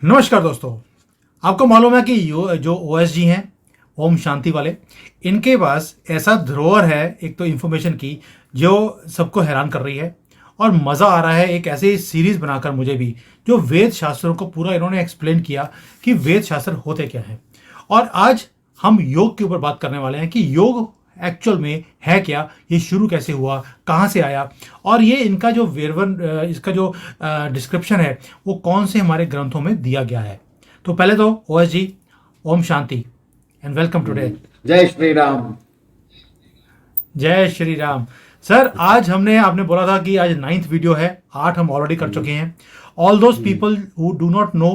नमस्कार दोस्तों। आपको मालूम है कि जो ओएसजी हैं, ओम शांति वाले, इनके पास ऐसा धरोहर है एक तो इन्फॉर्मेशन की जो सबको हैरान कर रही है। और मज़ा आ रहा है एक ऐसी सीरीज़ बनाकर मुझे भी, जो वेद शास्त्रों को पूरा इन्होंने एक्सप्लेन किया कि वेद शास्त्र होते क्या हैं। और आज हम योग के ऊपर बात करने वाले हैं कि योग एक्चुअल में है क्या, ये शुरू कैसे हुआ, कहाँ से आया, और ये इनका जो वेरवन इसका जो डिस्क्रिप्शन है वो कौन से हमारे ग्रंथों में दिया गया है। तो पहले तो ओएस जी, ओम शांति एंड वेलकम टुडे। जय श्री राम। जय श्री राम। सर, आज आपने बोला था कि आज 9th वीडियो है, 8 हम ऑलरेडी कर चुके हैं। All those people who do not know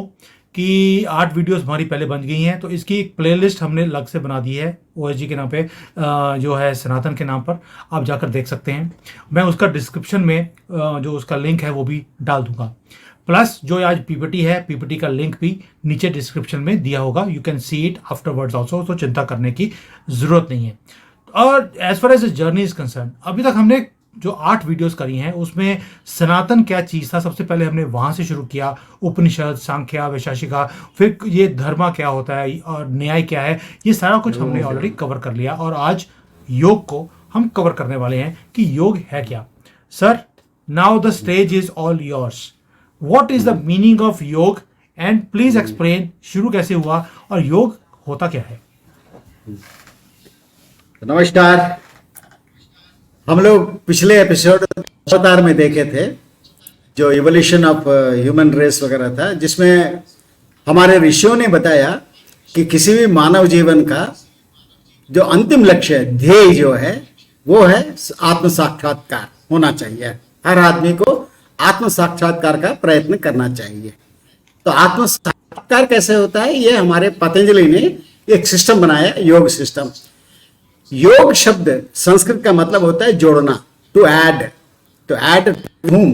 कि 8 वीडियोस हमारी पहले बन गई हैं, तो इसकी एक प्लेलिस्ट हमने अलग से बना दी है ओएसजी के नाम पे, जो है सनातन के नाम पर। आप जाकर देख सकते हैं। मैं उसका डिस्क्रिप्शन में जो उसका लिंक है वो भी डाल दूंगा। प्लस जो आज पीपीटी है, पीपीटी का लिंक भी नीचे डिस्क्रिप्शन में दिया होगा। You can see it afterwards also, तो चिंता करने की ज़रूरत नहीं है। और as far as journey is concern, अभी तक हमने जो 8 वीडियोस करी हैं उसमें सनातन क्या चीज़ था, सबसे पहले हमने वहाँ से शुरू किया। उपनिषद, सांख्या, वैशेषिका, फिर ये धर्मा क्या होता है और न्याय क्या है, ये सारा कुछ हमने ऑलरेडी कवर कर लिया। और आज योग को हम कवर करने वाले हैं कि योग है क्या। Sir, now the stage is all yours. What is the meaning of योग एंड प्लीज एक्सप्लेन, शुरू कैसे हुआ और योग होता क्या है। नमस्कार। हम लोग पिछले एपिसोड अवतार में देखे थे जो इवोल्यूशन ऑफ ह्यूमन रेस वगैरह था, जिसमें हमारे ऋषियों ने बताया कि किसी भी मानव जीवन का जो अंतिम लक्ष्य है, ध्येय जो है, वो है आत्म साक्षात्कार होना चाहिए। हर आदमी को आत्म साक्षात्कार का प्रयत्न करना चाहिए। तो आत्म साक्षात्कार कैसे होता है, ये हमारे पतंजलि ने एक सिस्टम बनाया, योग सिस्टम। योग शब्द संस्कृत का मतलब होता है जोड़ना, to add. To add whom?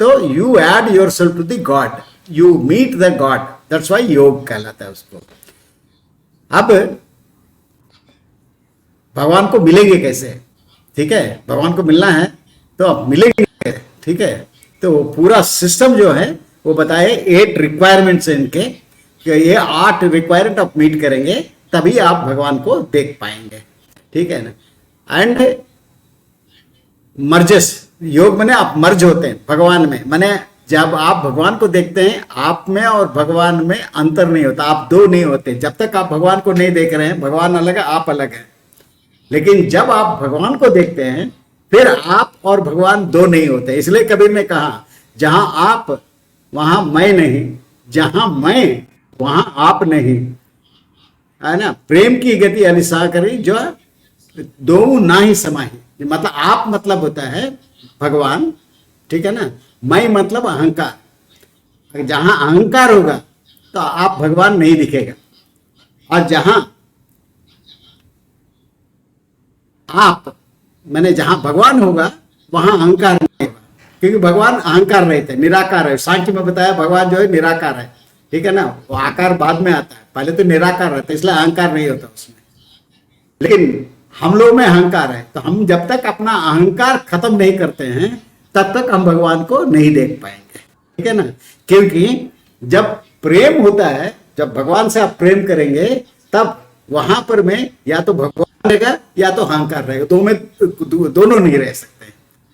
तो you add yourself to the god, you meet the god, that's why योग कहलाता है उसको। अब भगवान को मिलेंगे कैसे? ठीक है, भगवान को मिलना है तो अब मिलेंगे, ठीक है। तो पूरा सिस्टम जो है वो बताए 8 रिक्वायरमेंट्स इनके, कि ये 8 रिक्वायरमेंट आप मीट करेंगे तभी आप भगवान को देख पाएंगे, ठीक है ना। एंड मर्जेस, योग माने आप मर्ज होते हैं भगवान में, माने जब आप भगवान को देखते हैं, आप में और भगवान में अंतर नहीं होता, आप दो नहीं होते। जब तक आप भगवान को नहीं देख रहे हैं, भगवान अलग है, आप अलग है। लेकिन जब आप भगवान को देखते हैं, फिर आप और भगवान दो नहीं होते। इसलिए कबीर ने कहा, जहां आप वहां मैं नहीं, जहां मैं वहां आप नहीं, है ना। प्रेम की गति अलिसा करी जो दो ना ही समाही। मतलब आप मतलब होता है भगवान, ठीक है ना। मैं मतलब अहंकार। जहां अहंकार होगा तो आप भगवान नहीं दिखेगा, और जहां आप मैंने जहां भगवान होगा वहां अहंकार नहीं होगा, क्योंकि भगवान अहंकार रहते हैं, निराकार है। सांख्य में बताया भगवान जो है निराकार है, ठीक है ना। वो आकार बाद में आता है, पहले तो निराकार रहता है, इसलिए अहंकार नहीं होता उसमें। लेकिन हम लोग में अहंकार है, तो हम जब तक अपना अहंकार खत्म नहीं करते हैं तब तक हम भगवान को नहीं देख पाएंगे, ठीक है ना। क्योंकि जब प्रेम होता है, जब भगवान से आप प्रेम करेंगे, तब वहां पर में या तो भगवान रहेगा या तो अहंकार रहेगा, दोनों नहीं रह सकते।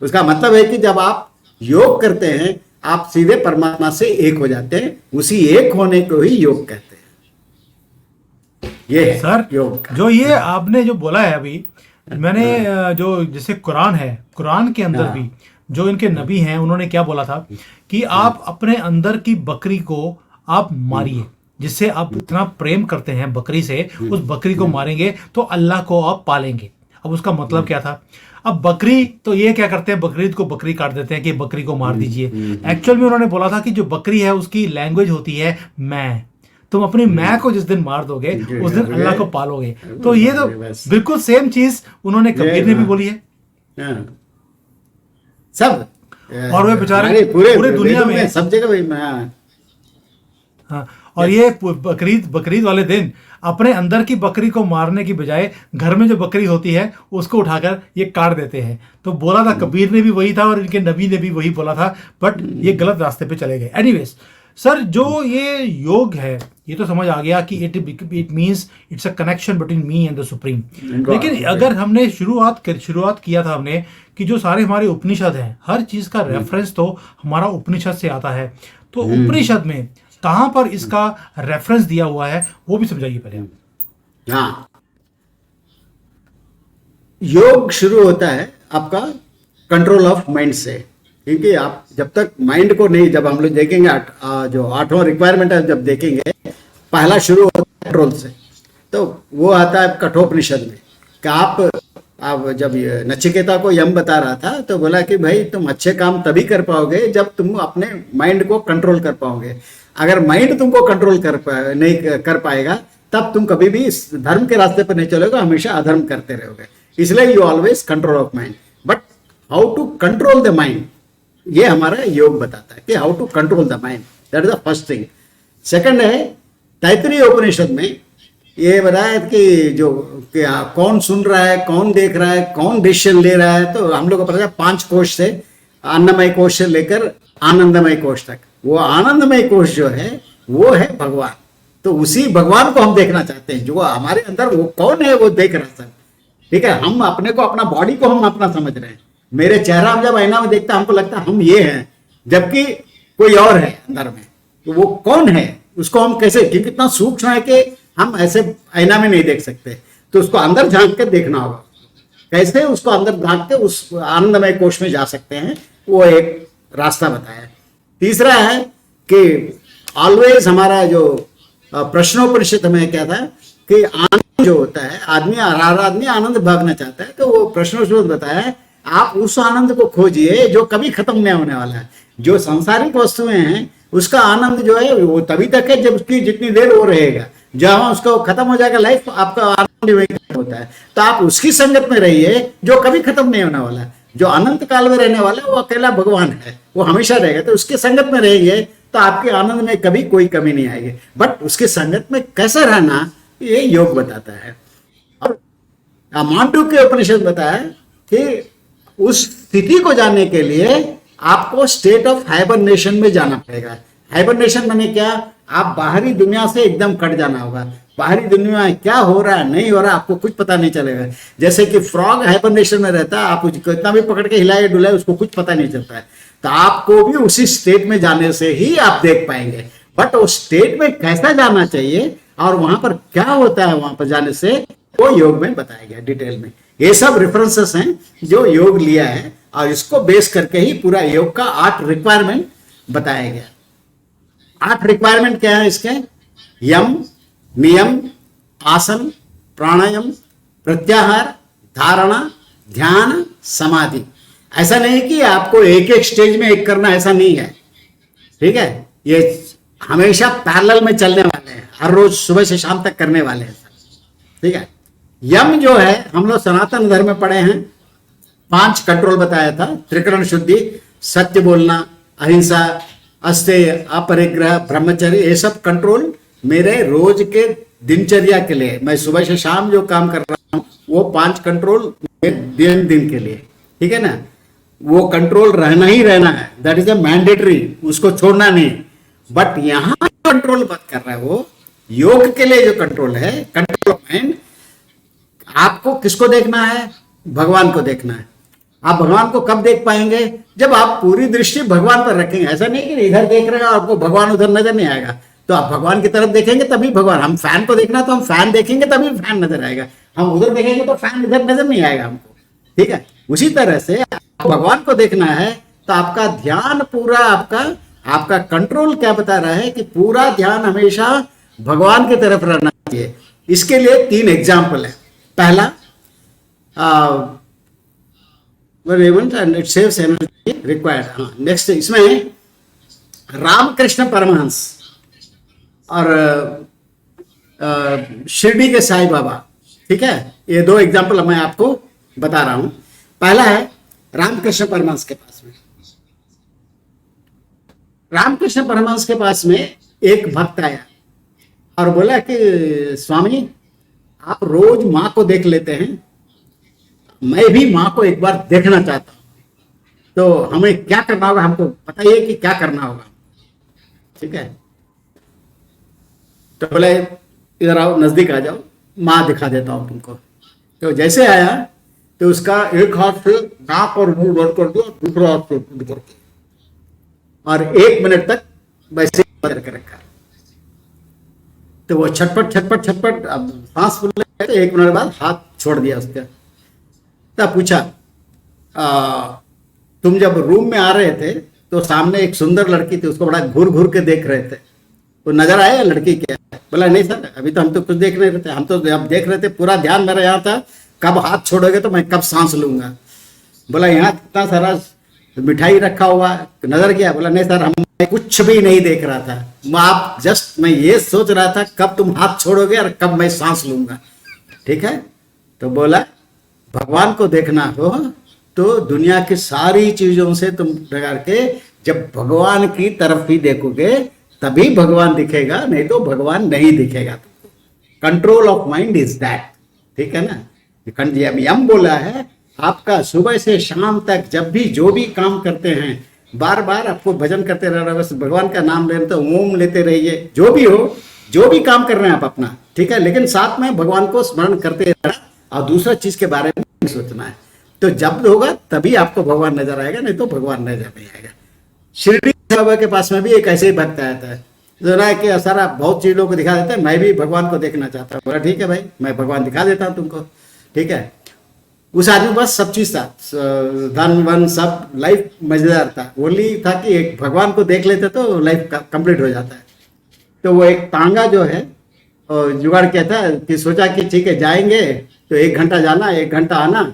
उसका मतलब है कि जब आप योग करते हैं, आप सीधे परमात्मा से एक हो जाते हैं। उसी एक होने को ही योग कहते हैं। ये है सर, योग जो ये आपने जो बोला है अभी, मैंने जो जैसे कुरान है, कुरान के अंदर भी जो इनके नबी हैं उन्होंने क्या बोला था कि आप अपने अंदर की बकरी को आप मारिए, जिससे आप इतना प्रेम करते हैं बकरी से, उस बकरी को मारेंगे तो अल्लाह को आप पालेंगे। अब उसका मतलब क्या था? अब बकरी, तो ये क्या करते हैं, बकरीद को बकरी काट देते हैं कि बकरी को मार दीजिए। एक्चुअल में उन्होंने बोला था कि जो बकरी है उसकी लैंग्वेज होती है मैं। तुम अपनी मैं को जिस दिन मार दोगे उस दिन अल्लाह को पालोगे। तो ये तो बिल्कुल सेम चीज उन्होंने कबीर ने भी बोली है। सब, और वे बेचारे पूरे दुनिया में सब जगह भाई। हाँ, और ये बकरीद वाले दिन अपने अंदर की बकरी को मारने की बजाय घर में जो बकरी होती है उसको उठाकर ये काट देते हैं। तो बोला था कबीर ने भी वही था और इनके नबी ने भी वही बोला था, बट ये गलत रास्ते पे चले गए। एनीवेज, सर जो ये योग है, ये तो समझ आ गया कि it means it's a connection between me and the supreme. लेकिन अगर हमने शुरुआत किया था हमने कि जो सारे हमारे उपनिषद हैं, हर चीज का रेफरेंस तो हमारा उपनिषद से आता है, तो उपनिषद में कहाँ पर इसका रेफरेंस दिया हुआ है वो भी समझाइए पहले आप। हाँ, योग शुरू होता है आपका कंट्रोल ऑफ माइंड से, क्योंकि आप जब तक माइंड को नहीं, जब हम लोग देखेंगे जो 8वां रिक्वायरमेंट है, जब देखेंगे पहला शुरू होता है कंट्रोल से, तो वो आता है कठोपनिषद में कि आप जब नचिकेता को यम बता रहा था तो बोला कि भाई तुम अच्छे काम तभी कर पाओगे जब तुम अपने माइंड को कंट्रोल कर पाओगे। अगर माइंड तुमको कंट्रोल नहीं कर पाएगा तब तुम कभी भी इस धर्म के रास्ते पर नहीं चलोगे, हमेशा अधर्म करते रहोगे। इसलिए you always control of mind, but how to control the mind, ये हमारा योग बताता है कि how to control the mind, that is the first thing. Second है तैत्तिरीय उपनिषद में ये बताया कि कौन सुन रहा है, कौन देख रहा है, कौन डिसीजन ले रहा है। तो हम लोग को पता है 5 कोश से, अन्नमय कोश से लेकर आनंदमय कोश तक, वो आनंदमय कोश जो है वो है भगवान। तो उसी भगवान को हम देखना चाहते हैं, जो हमारे अंदर वो कौन है वो देख रहा है। ठीक है, हम अपने को, अपना बॉडी को हम अपना समझ रहे हैं। मेरे चेहरा जब आईना में देखता हमको लगता है हम ये हैं, जबकि कोई और है अंदर में। तो वो कौन है उसको हम कैसे, क्योंकि कितना सूक्ष्म है कि हम ऐसे आईना में नहीं देख सकते, तो उसको अंदर झांक कर देखना होगा। कैसे उसको अंदर झांक के उस आनंदमय कोश में जा सकते हैं, वो एक रास्ता बताया। तीसरा है कि ऑलवेज हमारा जो प्रश्नोपनिषद में क्या था कि आनंद जो होता है, आदमी आनंद भागना चाहता है, तो वो प्रश्नोपनिषद बताया है आप उस आनंद को खोजिए जो कभी खत्म नहीं होने वाला है। जो सांसारिक वस्तुएं हैं उसका आनंद जो है वो तभी तक है जब उसकी जितनी देर वो रहेगा, जहां उसका खत्म हो जाएगा लाइफ, आपका आनंद वही होता है। तो आप उसकी संगत में रहिए जो कभी खत्म नहीं होने वाला है, जो अनंत काल में रहने वाला है, वो अकेला भगवान है, वो हमेशा रहेगा। तो उसकी संगत में रहेंगे तो आपके आनंद में कभी कोई कमी नहीं आएगी। बट उसकी संगत में कैसे रहना ये योग बताता है। और मांडुक्य उपनिषद बताया कि उस स्थिति को जानने के लिए आपको स्टेट ऑफ हाइबरनेशन में जाना पड़ेगा। हाइबरनेशन माने क्या, आप बाहरी दुनिया से एकदम कट जाना होगा। बाहरी दुनिया में क्या हो रहा है नहीं हो रहा आपको कुछ पता नहीं चलेगा। जैसे कि फ्रॉग हाइबरनेशन में रहता है, आप उसको इतना भी पकड़ के हिलाए डुलाए उसको कुछ पता नहीं चलता है। तो आपको भी उसी स्टेट में जाने से ही आप देख पाएंगे। बट उस स्टेट में कैसा जाना चाहिए और वहां पर क्या होता है वहां पर जाने से, वो योग में बताया गया डिटेल में। ये सब रेफरेंसेस हैं जो योग लिया है और इसको बेस करके ही पूरा योग का 8 रिक्वायरमेंट बताया गया। 8 रिक्वायरमेंट क्या है इसके? यम, नियम, आसन, प्राणायाम, प्रत्याहार, धारणा, ध्यान, समाधि। ऐसा नहीं कि आपको एक एक स्टेज में एक करना, ऐसा नहीं है। ठीक है, ये हमेशा पैरेलल में चलने वाले हैं, हर रोज सुबह से शाम तक करने वाले हैं। ठीक है, यम जो है हम लोग सनातन धर्म में पढ़े हैं, 5 कंट्रोल बताया था। त्रिकरण शुद्धि, सत्य बोलना, अहिंसा, अस्तेय, अपरिग्रह, ब्रह्मचर्य, ये सब कंट्रोल मेरे रोज के दिनचर्या के लिए, मैं सुबह से शाम जो काम कर रहा हूँ वो 5 कंट्रोल दिन के लिए। ठीक है ना, वो कंट्रोल रहना ही रहना है, दैट इज अ मैंडेटरी, उसको छोड़ना नहीं। बट यहाँ कंट्रोल बात कर रहा है वो योग के लिए जो कंट्रोल है, कंट्रोल ऑफ माइंड। आपको किसको देखना है? भगवान को देखना है। आप भगवान को कब देख पाएंगे? जब आप पूरी दृष्टि भगवान पर रखेंगे। ऐसा नहीं कि इधर देख रहे हैं आपको भगवान उधर नजर नहीं आएगा। तो आप भगवान की तरफ देखेंगे तभी भगवान, हम फैन को देखना तो हम फैन देखेंगे तभी फैन नजर आएगा, हम उधर देखेंगे तो फैन इधर नजर नहीं आएगा हमको। ठीक है, उसी तरह से आपको भगवान को देखना है तो आपका ध्यान पूरा, आपका कंट्रोल क्या बता रहा है कि पूरा ध्यान हमेशा भगवान की तरफ रहना चाहिए। इसके लिए 3 एग्जाम्पल है। पहला, and it saves energy required। Next इसमें रामकृष्ण परमहंस और शिरडी के साईं बाबा। ठीक है, ये 2 एग्जाम्पल मैं आपको बता रहा हूं। पहला है रामकृष्ण परमहंस के पास में। रामकृष्ण परमहंस के पास में एक भक्त आया और बोला कि स्वामी आप रोज माँ को देख लेते हैं, मैं भी माँ को एक बार देखना चाहता हूं, तो हमें क्या करना होगा, हमको बताइए कि क्या करना होगा। ठीक है। तो बोले इधर आओ, नजदीक आ जाओ, माँ दिखा देता हूँ तुमको। तो जैसे आया तो उसका एक हाथ से नाक और मुंह बंद कर दिया, दूसरा हाथ से बंद करके, और 1 मिनट तक वैसे ही करके रखा। तो वो छटपट छटपट छटपट, अब सांस फूल रहे थे, 1 मिनट बाद हाथ छोड़ दिया उसका। तब पूछा, तुम जब रूम में आ रहे थे तो सामने एक सुंदर लड़की थी, उसको बड़ा घूर घूर के देख रहे थे, वो नजर आया लड़की क्या? बोला नहीं सर, अभी तो हम तो कुछ देख नहीं रहे थे, हम तो अब देख रहे थे, पूरा ध्यान मेरा यहाँ था, कब हाथ छोड़ोगे तो मैं कब सांस लूंगा। बोला यहाँ कितना सारा मिठाई रखा हुआ, नजर गया? बोला नहीं सर, हम कुछ भी नहीं देख रहा था, मैं ये सोच रहा था कब तुम हाथ छोड़ोगे और कब मैं सांस लूंगा। ठीक है। तो बोला भगवान को देखना हो तो दुनिया की सारी चीजों से तुम डर के जब भगवान की तरफ ही देखोगे तभी भगवान दिखेगा, नहीं तो भगवान नहीं दिखेगा तुमको। Control of mind is that. ठीक है ना। यम बोला है, आपका सुबह से शाम तक जब भी जो भी काम करते हैं, बार बार आपको भजन करते रहना, बस भगवान का नाम लेते तो ओम लेते रहिए, जो भी हो, जो भी काम कर रहे हैं आप अपना, ठीक है, लेकिन साथ में भगवान को स्मरण करते रहना और दूसरा चीज के बारे में नहीं सोचना है। तो जब होगा तभी आपको भगवान नजर आएगा, नहीं तो भगवान नजर नहीं आएगा। शिरडी बाबा के पास में भी एक ऐसे ही भक्त आया था, जरा कि सर आप बहुत चीजों को दिखा देते हैं, मैं भी भगवान को देखना चाहता हूँ। बोला ठीक है भाई, मैं भगवान दिखा देता हूँ तुमको। ठीक है। उस आदमी के पास सब चीज था, धन वन सब, लाइफ मजेदार था, ओनली था कि एक भगवान को देख लेते तो लाइफ कंप्लीट हो जाता है। तो वो एक तांगा जो है जुगाड़ किया था कि सोचा कि ठीक है जाएंगे तो 1 घंटा जाना 1 घंटा आना,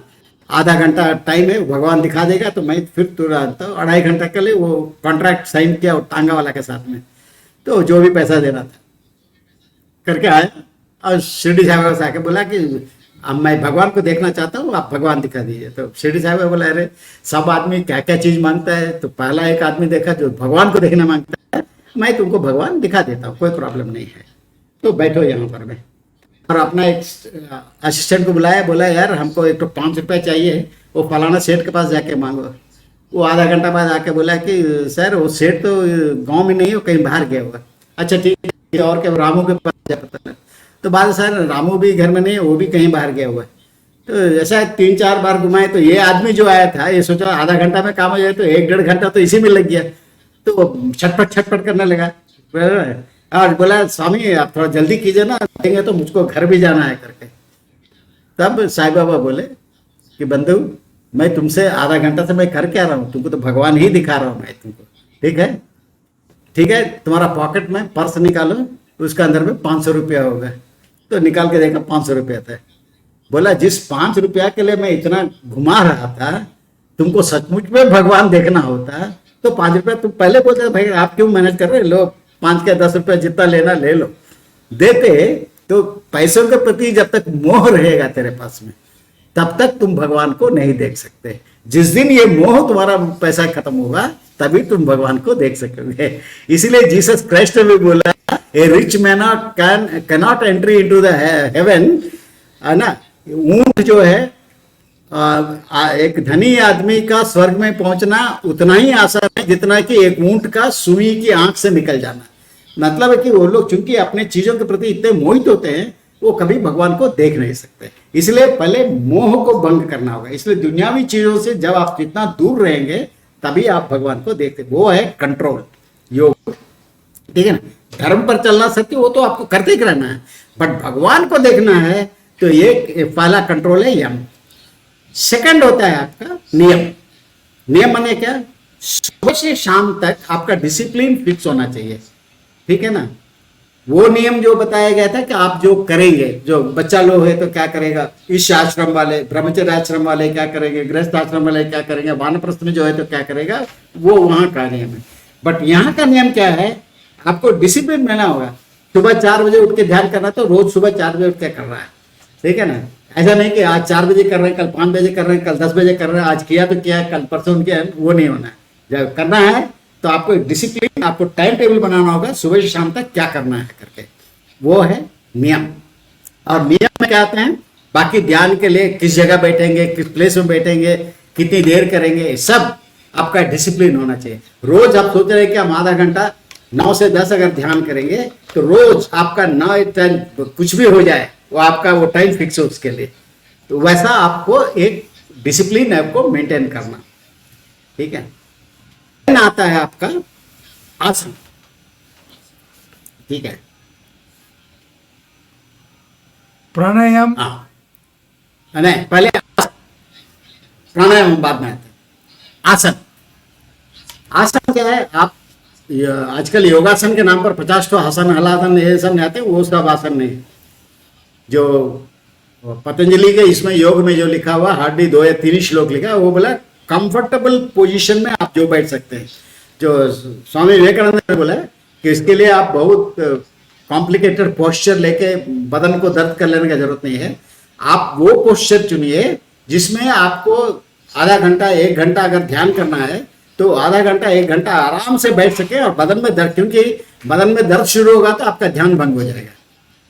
आधा घंटा टाइम है, भगवान दिखा देगा तो मैं फिर तुरंत 2.5 घंटा के लिए वो कॉन्ट्रैक्ट साइन किया वो तांगा वाला के साथ में, तो जो भी पैसा देना था करके आया और शिरडी साहब से आके बोला कि अब मैं भगवान को देखना चाहता हूँ, आप भगवान दिखा दीजिए। तो शिरडी साहब बोला अरे सब आदमी क्या क्या चीज मांगता है, तो पहला एक आदमी देखा जो भगवान को देखना मांगता है, मैं तुमको भगवान दिखा देता हूँ, कोई प्रॉब्लम नहीं है, तो बैठो यहाँ पर मैं। और अपना एक असिस्टेंट को बुलाया, बोला यार हमको एक तो 5 रुपये चाहिए, वो फलाना सेठ के पास जाके मांगो। वो आधा घंटा बाद आके बोला कि सर वो सेठ तो गांव में नहीं हो, कहीं बाहर गया हुआ। अच्छा ठीक है, और क्या रामू के पास जा पता। तो बाद सर रामू भी घर में नहीं है, वो भी कहीं बाहर गया हुआ है। तो ऐसा 3-4 बार घुमाए, तो ये आदमी जो आया था ये सोचा आधा घंटा में काम हो जाए, तो 1-1.5 घंटा तो इसी में लग गया। तो छटपट छटपट करने लगा और बोला स्वामी आप थोड़ा जल्दी कीजिए ना, देंगे तो मुझको घर भी जाना है करके। तब साईं बाबा बोले कि बंधु मैं तुमसे आधा घंटा से मैं कर क्या रहा हूँ, तुमको तो भगवान ही दिखा रहा हूँ मैं तुमको। ठीक है, ठीक है, तुम्हारा पॉकेट में पर्स निकालो, उसका अंदर में 500 रुपया होगा। तो निकाल के देखा 500 रुपया था। बोला जिस 5 रुपया के लिए मैं इतना घुमा रहा था, तुमको सचमुच में भगवान देखना होता तो 5 रुपया तुम पहले बोलते भाई आप क्यों मैनेज कर रहे, लो 5 के 10 रुपया जितना लेना ले लो। देते तो पैसों के प्रति जब तक मोह रहेगा तेरे पास में, तब तक तुम भगवान को नहीं देख सकते। जिस दिन ये मोह तुम्हारा पैसा खत्म होगा तभी तुम भगवान को देख सकोगे। इसलिए जीसस क्राइस्ट ने भी बोला a rich man cannot entry into the heaven, है ना। ऊंट जो है एक धनी आदमी का स्वर्ग में पहुंचना उतना ही आसान है जितना कि एक ऊंट का सुई की आंख से निकल जाना। मतलब है कि वो लोग चूंकि अपने चीजों के प्रति इतने मोहित होते हैं, वो कभी भगवान को देख नहीं सकते। इसलिए पहले मोह को भंग करना होगा। इसलिए दुनियावी चीजों से जब आप जितना दूर रहेंगे तभी आप भगवान को देखते। वो है कंट्रोल योग। ठीक है ना। धर्म पर चलना सत्य वो तो आपको करते ही रहना है, बट भगवान को देखना है तो ये पहला कंट्रोल है यम। सेकंड होता है आपका नियम। नियम माने क्या, सुबह से शाम तक आपका डिसिप्लिन फिक्स होना चाहिए। ठीक है ना। वो नियम जो बताया गया था कि आप जो करेंगे, जो बच्चा लोग है तो क्या करेगा, इस आश्रम वाले ब्रह्मचर्य आश्रम वाले क्या करेंगे, गृहस्थ आश्रम वाले क्या करेंगे, वानप्रस्थ में जो है तो क्या करेगा, वो वहां का नियम है। बट यहाँ का नियम क्या है, आपको डिसिप्लिन रहना होगा। सुबह 4 बजे उठ के ध्यान करना, तो रोज सुबह 4 बजे उठ के कर रहा है। ठीक है ना। ऐसा नहीं कि आज 4 बजे कर रहे हैं, कल 5 बजे कर रहे हैं, कल 10 बजे कर रहे हैं, आज किया तो किया, कल परसों किया, वो नहीं होना है। जब करना है तो आपको डिसिप्लिन, आपको टाइम टेबल बनाना होगा, सुबह से शाम तक क्या करना है करके, वो है नियम। और नियम में क्या आते हैं, बाकी ध्यान के लिए किस जगह बैठेंगे, किस प्लेस में बैठेंगे, कितनी देर करेंगे, सब आपका डिसिप्लिन होना चाहिए। रोज आप सोच रहे हैं कि हम आधा घंटा 9 से 10 अगर ध्यान करेंगे तो रोज आपका 9 टाइम कुछ भी हो जाए वो आपका वो टाइम फिक्स हो उसके लिए। तो वैसा आपको एक डिसिप्लिन आपको मेंटेन करना, ठीक है। आता है आपका आसन, ठीक है। प्राणायाम, हाँ नहीं, पहले प्राणायाम बाद में आते हैं। आसन, आसन क्या है? आप आजकल योगासन के नाम पर 50 तो आसन, हलासन ये सब नहीं आते, वो सब आसन नहीं। जो पतंजलि के इसमें योग में जो लिखा हुआ हार्डली 2 या 3 श्लोक लिखा है, वो बोला कंफर्टेबल पोजीशन में आप जो बैठ सकते हैं। जो स्वामी विवेकानंद ने बोला कि इसके लिए आप बहुत कॉम्प्लिकेटेड पोस्चर लेके बदन को दर्द कर लेने की जरूरत नहीं है। आप वो पोस्चर चुनिए जिसमें आपको आधा घंटा 1 घंटा अगर ध्यान करना है तो आधा घंटा 1 घंटा आराम से बैठ सके और बदन में दर्द, क्योंकि बदन में दर्द शुरू होगा तो आपका ध्यान भंग हो जाएगा,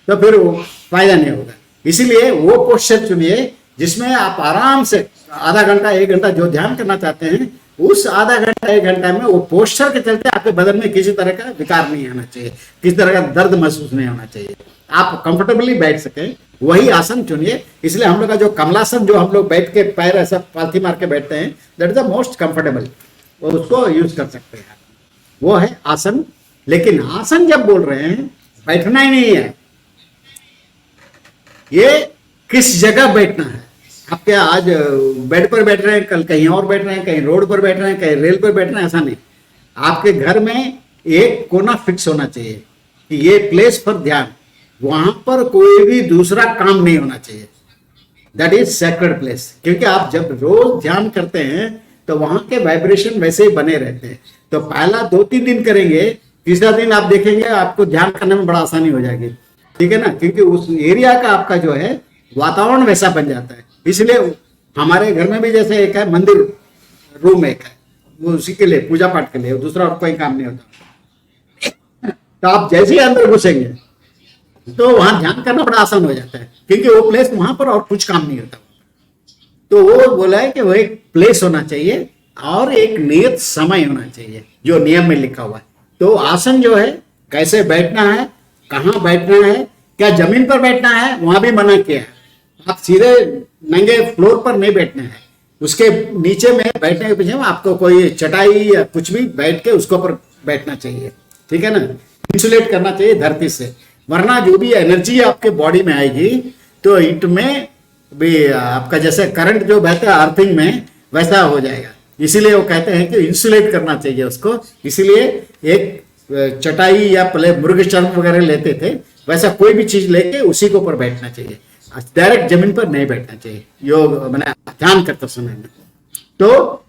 तो फिर वो फायदा नहीं होगा। इसीलिए वो पोस्चर चुनिए जिसमें आप आराम से आधा घंटा 1 घंटा जो ध्यान करना चाहते हैं, उस आधा घंटा 1 घंटा में वो पोस्चर के चलते आपके बदन में किसी तरह का विकार नहीं आना चाहिए, किसी तरह का दर्द महसूस नहीं होना चाहिए, आप कंफर्टेबली बैठ सके, वही आसन चुनिए। इसलिए हम लोग का जो कमलासन, जो हम लोग बैठ के पैर ऐसा पालथी मार के बैठते हैं, that is the most comfortable, वो उसको यूज कर सकते हैं, वो है आसन। लेकिन आसन जब बोल रहे हैं, बैठना ही नहीं है, ये किस जगह बैठना है। आप क्या आज बेड पर बैठ रहे हैं, कल कहीं और बैठ रहे हैं, कहीं रोड पर बैठ रहे हैं, कहीं रेल पर बैठ रहे हैं, ऐसा नहीं। आपके घर में एक कोना फिक्स होना चाहिए कि ये प्लेस फॉर ध्यान, वहां पर कोई भी दूसरा काम नहीं होना चाहिए, दैट इज सेक्रेड प्लेस। क्योंकि आप जब रोज ध्यान करते हैं तो वहां के वाइब्रेशन वैसे ही बने रहते हैं। तो पहला 2-3 दिन करेंगे, तीसरा दिन आप देखेंगे आपको ध्यान करने में बड़ा आसानी हो जाएगी, ठीक है ना, क्योंकि उस एरिया का आपका जो है वातावरण वैसा बन जाता है। इसलिए हमारे घर में भी जैसे एक है मंदिर रूम, एक है वो उसी के लिए पूजा पाठ के लिए, दूसरा और कोई काम नहीं होता। तो आप जैसे ही अंदर घुसेंगे तो वहां ध्यान करना बड़ा आसान हो जाता है, क्योंकि वो प्लेस वहां पर और कुछ काम नहीं होता। तो वो बोला है कि वो एक प्लेस होना चाहिए और एक नियत समय होना चाहिए जो नियम में लिखा हुआ है। तो आसन जो है कैसे बैठना है, कहाँ बैठना है, क्या जमीन पर बैठना है, वहां भी मना किया है। आप सीधे नंगे फ्लोर पर नहीं बैठना है, उसके नीचे में बैठने के पीछे आपको कोई चटाई या कुछ भी बैठ के उसके ऊपर बैठना चाहिए, ठीक है ना। इंसुलेट करना चाहिए धरती से, वरना जो भी एनर्जी आपके बॉडी में आएगी तो इट में भी आपका जैसे करंट जो बहता है अर्थिंग में वैसा हो जाएगा। इसीलिए वो कहते हैं कि इंसुलेट करना चाहिए उसको। इसीलिए एक चटाई या पहले मुर्ग चर्म वगैरह लेते थे, वैसा कोई भी चीज लेके उसी के ऊपर बैठना चाहिए, डायरेक्ट जमीन पर नहीं बैठना चाहिए योग मैंने ध्यान करते समय में। तो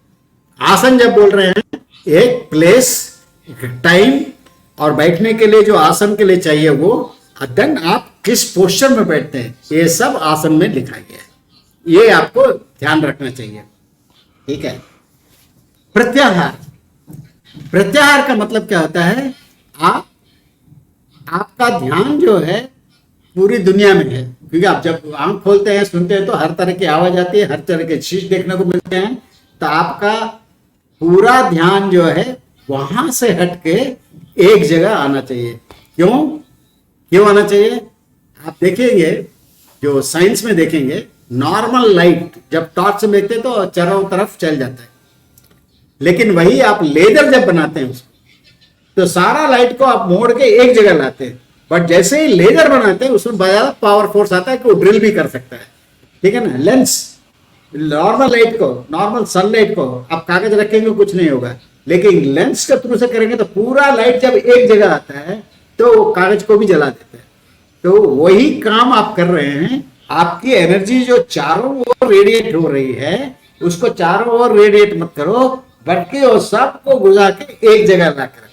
आसन जब बोल रहे हैं, एक प्लेस, टाइम और बैठने के लिए जो आसन के लिए चाहिए वो, देन आप किस पोस्चर में बैठते हैं, ये सब आसन में लिखा गया है, ये आपको ध्यान रखना चाहिए, ठीक है। प्रत्याहार, प्रत्याहार का मतलब क्या होता है, आपका ध्यान जो है पूरी दुनिया में है, क्योंकि आप जब आंख खोलते हैं सुनते हैं तो हर तरह की आवाज आती है, हर तरह के चीज देखने को मिलते हैं। तो आपका पूरा ध्यान जो है वहां से हटके एक जगह आना चाहिए। क्यों आना चाहिए? आप देखेंगे, जो साइंस में देखेंगे, नॉर्मल लाइट जब टॉर्च से देखते हैं तो चारों तरफ चल जाता है, लेकिन वही आप लेजर जब बनाते हैं उसको तो सारा लाइट को आप मोड़ के एक जगह लाते हैं। बट जैसे ही लेजर बनाते हैं उसमें ज्यादा पावर फोर्स आता है कि वो ड्रिल भी कर सकता है, ठीक है ना। लेंस, नॉर्मल लाइट को, नॉर्मल सनलाइट को आप कागज रखेंगे कुछ नहीं होगा, लेकिन लेंस के थ्रू से करेंगे तो पूरा लाइट जब एक जगह आता है तो वो कागज को भी जला देता है। तो वही काम आप कर रहे हैं, आपकी एनर्जी जो चारों ओर रेडिएट हो रही है उसको चारों ओर रेडिएट मत करो, बल्कि वो सबको गुजार के एक जगह ला कर,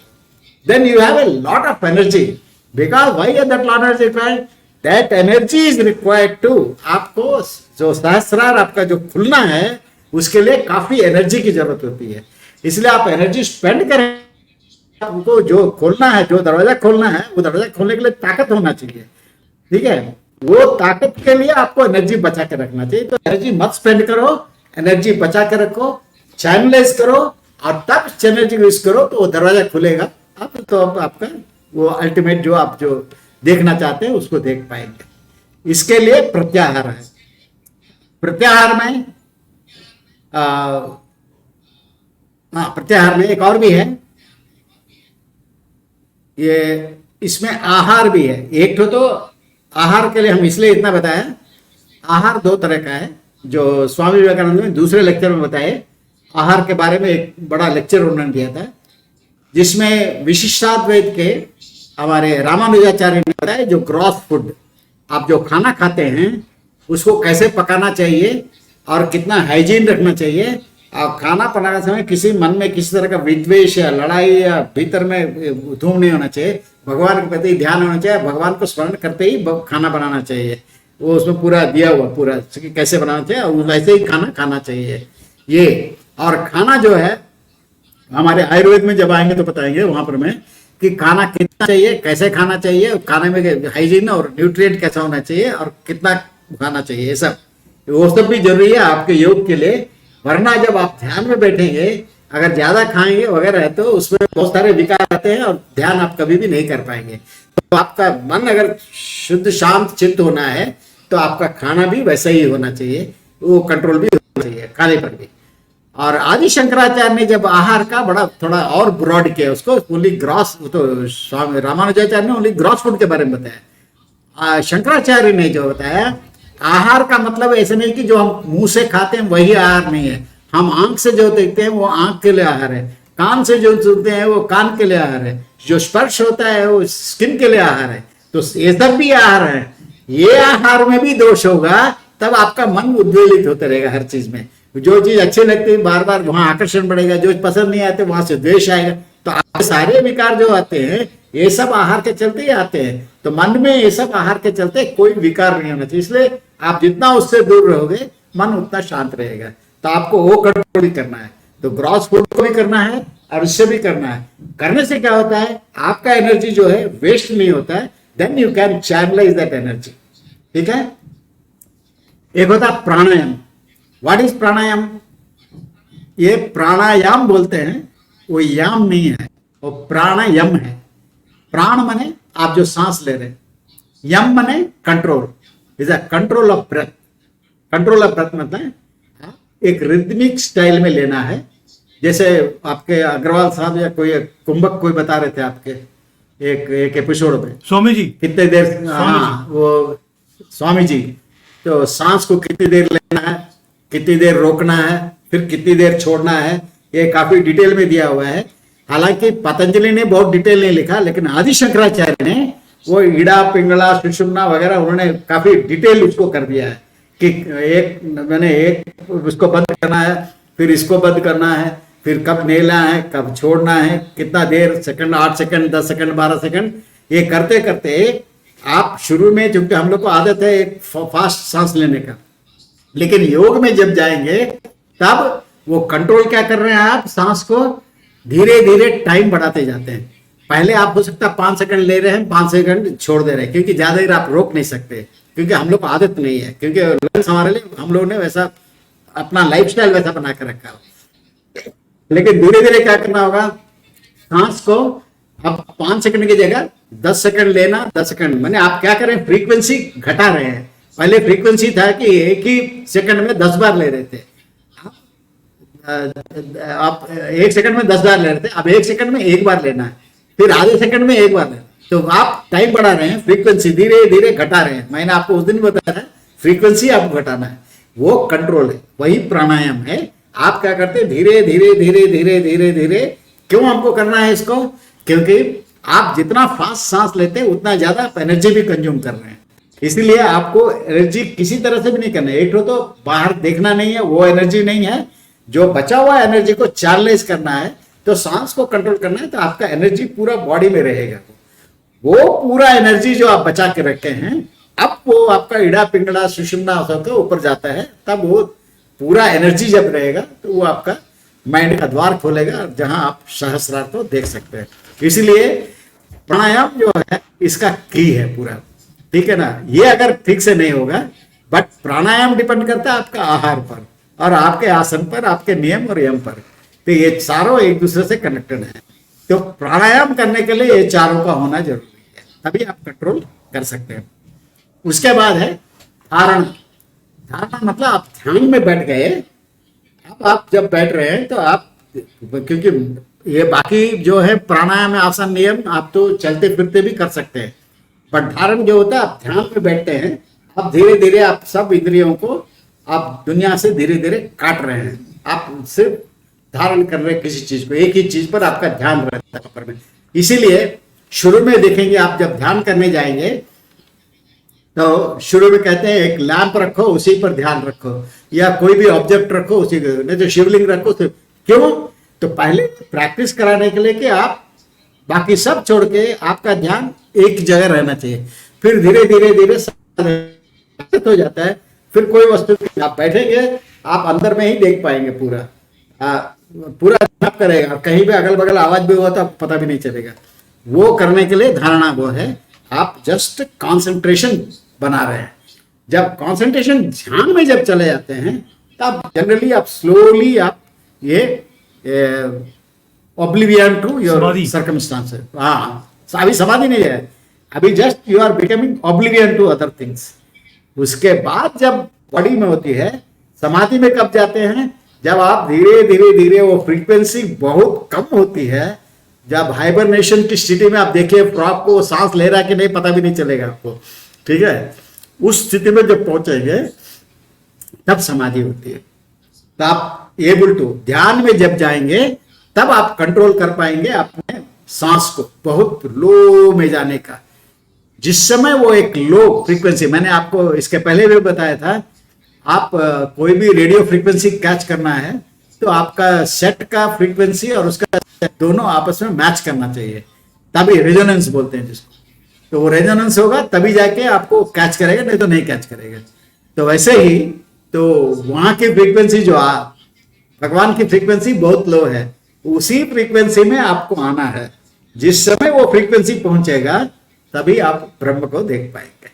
then you have a lot of energy. Because why is that lot of energy required? That energy is required to, आपको जो सहस्रार आपका जो खुलना है उसके लिए काफी एनर्जी की जरूरत होती है, इसलिए आप एनर्जी स्पेंड करें। आपको जो खोलना है, जो दरवाजा खोलना है, वो दरवाजा खोलने के लिए ताकत होना चाहिए, ठीक है। वो ताकत के लिए आपको एनर्जी बचा के रखना चाहिए। तो एनर्जी मत स्पेंड करो, एनर्जी बचा के रखो, चैनलाइज करो और तब एनर्जी यूज करो तो वो दरवाजा खुलेगा आप तो अब आपका वो अल्टीमेट जो आप जो देखना चाहते हैं उसको देख पाएंगे। इसके लिए प्रत्याहार है। प्रत्याहार में प्रत्याहार में एक और भी है, ये इसमें आहार भी है। एक तो आहार के लिए हम इसलिए इतना बताया, आहार दो तरह का है, जो स्वामी विवेकानंद ने दूसरे लेक्चर में बताए। आहार के बारे में एक बड़ा लेक्चर उन्होंने दिया था, जिसमें विशिष्टाद्वैत के हमारे रामानुजाचार्य ने बताया जो ग्रॉस फूड, आप जो खाना खाते हैं उसको कैसे पकाना चाहिए और कितना हाइजीन रखना चाहिए। और खाना बनाने समय किसी मन में किसी तरह का विद्वेष या लड़ाई या भीतर में धूम नहीं होना चाहिए। भगवान के प्रति ध्यान होना चाहिए, भगवान को स्मरण करते ही खाना बनाना चाहिए। वो उसमें पूरा दिया हुआ पूरा कि कैसे बनाना चाहिए और वैसे ही खाना खाना चाहिए ये। और खाना जो है हमारे आयुर्वेद में जब आएंगे तो बताएंगे वहां पर मैं कि खाना कितना चाहिए, कैसे खाना चाहिए, खाने में हाइजीन और न्यूट्रिएंट कैसा होना चाहिए और कितना खाना चाहिए, ये सब वो सब भी जरूरी है आपके योग के लिए। वरना जब आप ध्यान में बैठेंगे अगर ज्यादा खाएंगे वगैरह तो उसमें बहुत सारे विकार आते हैं और ध्यान आप कभी भी नहीं कर पाएंगे। तो आपका मन अगर शुद्ध शांत चित्त होना है तो आपका खाना भी वैसा ही होना चाहिए, वो कंट्रोल भी होना चाहिए खाने पर भी। और आदि शंकराचार्य ने जब आहार का बड़ा थोड़ा और ब्रॉड किया उसको, ओनली ग्रॉस, तो स्वामी रामानुजाचार्य ने ओनली ग्रॉस फूड के बारे में बताया। शंकराचार्य ने जो बताया आहार का मतलब ऐसे नहीं कि जो हम मुंह से खाते हैं वही आहार नहीं है। हम आंख से जो देखते हैं वो आंख के लिए आहार है, कान से जो सुनते हैं वो कान के लिए आहार है, जो स्पर्श होता है वो स्किन के लिए आहार है। तो ये सब भी आहार है। ये आहार में भी दोष होगा तब आपका मन उद्वेलित होता रहेगा हर चीज में। जो चीज अच्छी लगती है बार बार वहां आकर्षण बढ़ेगा, जो पसंद नहीं आते वहां से द्वेष आएगा। तो आप सारे विकार जो आते हैं ये सब आहार के चलते ही आते हैं। तो मन में ये सब आहार के चलते कोई विकार नहीं होना चाहिए। इसलिए आप जितना उससे दूर रहोगे मन उतना शांत रहेगा। तो आपको वो कंट्रोल भी करना है, तो ग्रॉस फूड को भी करना है और इससे भी करना है। करने से क्या होता है आपका एनर्जी जो है वेस्ट नहीं होता है, then you can channelise that energy. ठीक है। एक होता है प्राणायाम। व्हाट इज प्राणायाम? ये प्राणायाम बोलते हैं, वो याम नहीं है, वो प्राणायाम है। प्राण मने आप जो सांस ले रहे हैं, यम मने control, is a control of breath. Control of breath मतलब एक रिदमिक स्टाइल में लेना है। जैसे आपके अग्रवाल साहब या कोई कुंभक कोई बता रहे थे आपके एक एपिसोड में, स्वामी जी कितने देर, हाँ वो स्वामी जी, तो सांस को कितनी देर लेना है, कितनी देर रोकना है, फिर कितनी देर छोड़ना है, ये काफी डिटेल में दिया हुआ है। हालांकि पतंजलि ने बहुत डिटेल नहीं लिखा, लेकिन आदि शंकराचार्य ने वो ईड़ा पिंगला सुषुम्ना वगैरह उन्होंने काफी डिटेल उसको कर दिया है कि एक उसको बंद करना है, फिर इसको बंद करना है, फिर कब लेना है, कब छोड़ना है, कितना देर, सेकंड 8 सेकंड 10 सेकंड 12 सेकंड, ये करते करते आप शुरू में, क्योंकि हम लोग को आदत है एक फास्ट सांस लेने का, लेकिन योग में जब जाएंगे तब वो कंट्रोल क्या कर रहे हैं, आप सांस को धीरे धीरे टाइम बढ़ाते जाते हैं। पहले आप हो सकता है 5 सेकंड ले रहे हैं, 5 सेकंड छोड़ दे रहे हैं, क्योंकि ज्यादा देर आप रोक नहीं सकते, क्योंकि हम लोग को आदत नहीं है, क्योंकि लंग्स हमारे लिए हम लोगों ने वैसा अपना लाइफस्टाइल वैसा बना कर रखा हो। लेकिन धीरे धीरे क्या करना होगा, सांस को अब 5 सेकंड की जगह 10 सेकंड लेना, 10 सेकंड माने आप क्या करें, फ्रीक्वेंसी घटा रहे हैं। पहले फ्रीक्वेंसी था कि एक ही सेकंड में 10 बार ले रहे थे, आप 1 सेकंड में 10 बार ले रहे थे, अब 1 सेकंड में 1 बार लेना है, फिर आधे सेकंड में 1 बार लेना। तो आप टाइम बढ़ा रहे हैं, फ्रीक्वेंसी धीरे धीरे घटा रहे हैं। मैंने आपको उस दिन बताया फ्रीक्वेंसी आपको घटाना है, वो कंट्रोल है, वही प्राणायाम है। आप क्या करते हैं, धीरे धीरे धीरे धीरे धीरे धीरे। क्यों हमको करना है इसको? क्योंकि आप जितना फास्ट सांस लेते हैं उतना ज्यादा आप एनर्जी भी कंज्यूम कर रहे हैं। इसीलिए आपको एनर्जी किसी तरह से भी नहीं करना है। एक तो बाहर देखना नहीं है, वो एनर्जी नहीं है, जो बचा हुआ एनर्जी को चैनलाइज करना है, तो सांस को कंट्रोल करना है, तो आपका एनर्जी पूरा बॉडी में रहेगा। वो पूरा एनर्जी जो आप बचा के रखे हैं, अब वो आपका इड़ा पिंगला सुषुम्ना होकर ऊपर जाता है, तब वो पूरा एनर्जी जब रहेगा तो वो आपका माइंड का द्वार खोलेगा, जहां आप सहस्रार्थ को देख सकते हैं। इसलिए प्राणायाम जो है इसका की है पूरा, ठीक है ना। ये अगर ठीक से नहीं होगा, बट प्राणायाम डिपेंड करता है आपका आहार पर और आपके आसन पर, आपके नियम और यम पर। तो ये चारों एक दूसरे से कनेक्टेड है। तो प्राणायाम करने के लिए ये चारों का होना जरूरी है, तभी आप कंट्रोल कर सकते हैं। उसके बाद है धारणा। धारणा मतलब आप ध्यान में बैठ गए। अब आप जब बैठ रहे हैं तो आप, क्योंकि ये बाकी जो है प्राणायाम आसन नियम आप तो चलते फिरते भी कर सकते हैं, पर धारण जो होता है आप ध्यान में बैठते हैं, आप धीरे धीरे आप सब इंद्रियों को आप दुनिया से धीरे धीरे काट रहे हैं, आप सिर्फ धारण कर रहे हैं किसी चीज को, एक ही चीज पर आपका ध्यान रहता है ऊपर में। इसीलिए शुरू में देखेंगे आप जब ध्यान करने जाएंगे तो शुरू में कहते हैं एक लैंप रखो उसी पर ध्यान रखो, या कोई भी ऑब्जेक्ट रखो उसी को, नहीं तो शिवलिंग रखो। तो क्यों? तो पहले प्रैक्टिस कराने के लिए कि आप बाकी सब छोड़ के आपका ध्यान एक जगह रहना चाहिए, फिर धीरे धीरे धीरे हो जाता है। फिर कोई वस्तु आप बैठेंगे आप अंदर में ही देख पाएंगे, पूरा आप करेगा, कहीं भी अगल बगल आवाज भी हुआ तो आपको पता भी नहीं चलेगा। वो करने के लिए धारणा वो है, आप जस्ट कंसंट्रेशन बना रहे हैं। जब कंसंट्रेशन ध्यान में जब चले जाते हैं तब जनरली आप स्लोली आप ये ऑब्लिवियन टू योर सर्कमस्टांसेस। हाँ, अभी समाधि नहीं है, अभी just you are becoming oblivion to other things. उसके बाद जब बॉडी में होती है, समाधि में कब जाते हैं? जब आप धीरे धीरे धीरे वो फ्रीक्वेंसी बहुत कम होती है, जब हाइबरनेशन की स्थिति में आप देखिए फ्रॉग को सांस ले रहा है कि नहीं पता भी नहीं चलेगा आपको, ठीक है। उस स्थिति में जब पहुंचेंगे तब समाधि होती है। तो आप एबल टू ध्यान में जब जाएंगे तब आप कंट्रोल कर पाएंगे अपने सांस को, बहुत लो में जाने का। जिस समय वो एक लो फ्रीक्वेंसी, मैंने आपको इसके पहले भी बताया था, आप कोई भी रेडियो फ्रीक्वेंसी कैच करना है तो आपका सेट का फ्रीक्वेंसी और उसका दोनों आपस में मैच करना चाहिए, तभी रेजोनेंस बोलते हैं जिसको। तो वो रेजोनेंस होगा तभी जाके आपको कैच करेगा, नहीं तो नहीं कैच करेगा। तो वैसे ही तो वहां की फ्रीक्वेंसी जो भगवान की फ्रीक्वेंसी बहुत लो है, उसी फ्रीक्वेंसी में आपको आना है। जिस समय वो फ्रीक्वेंसी पहुंचेगा तभी आप ब्रह्म को देख पाएंगे,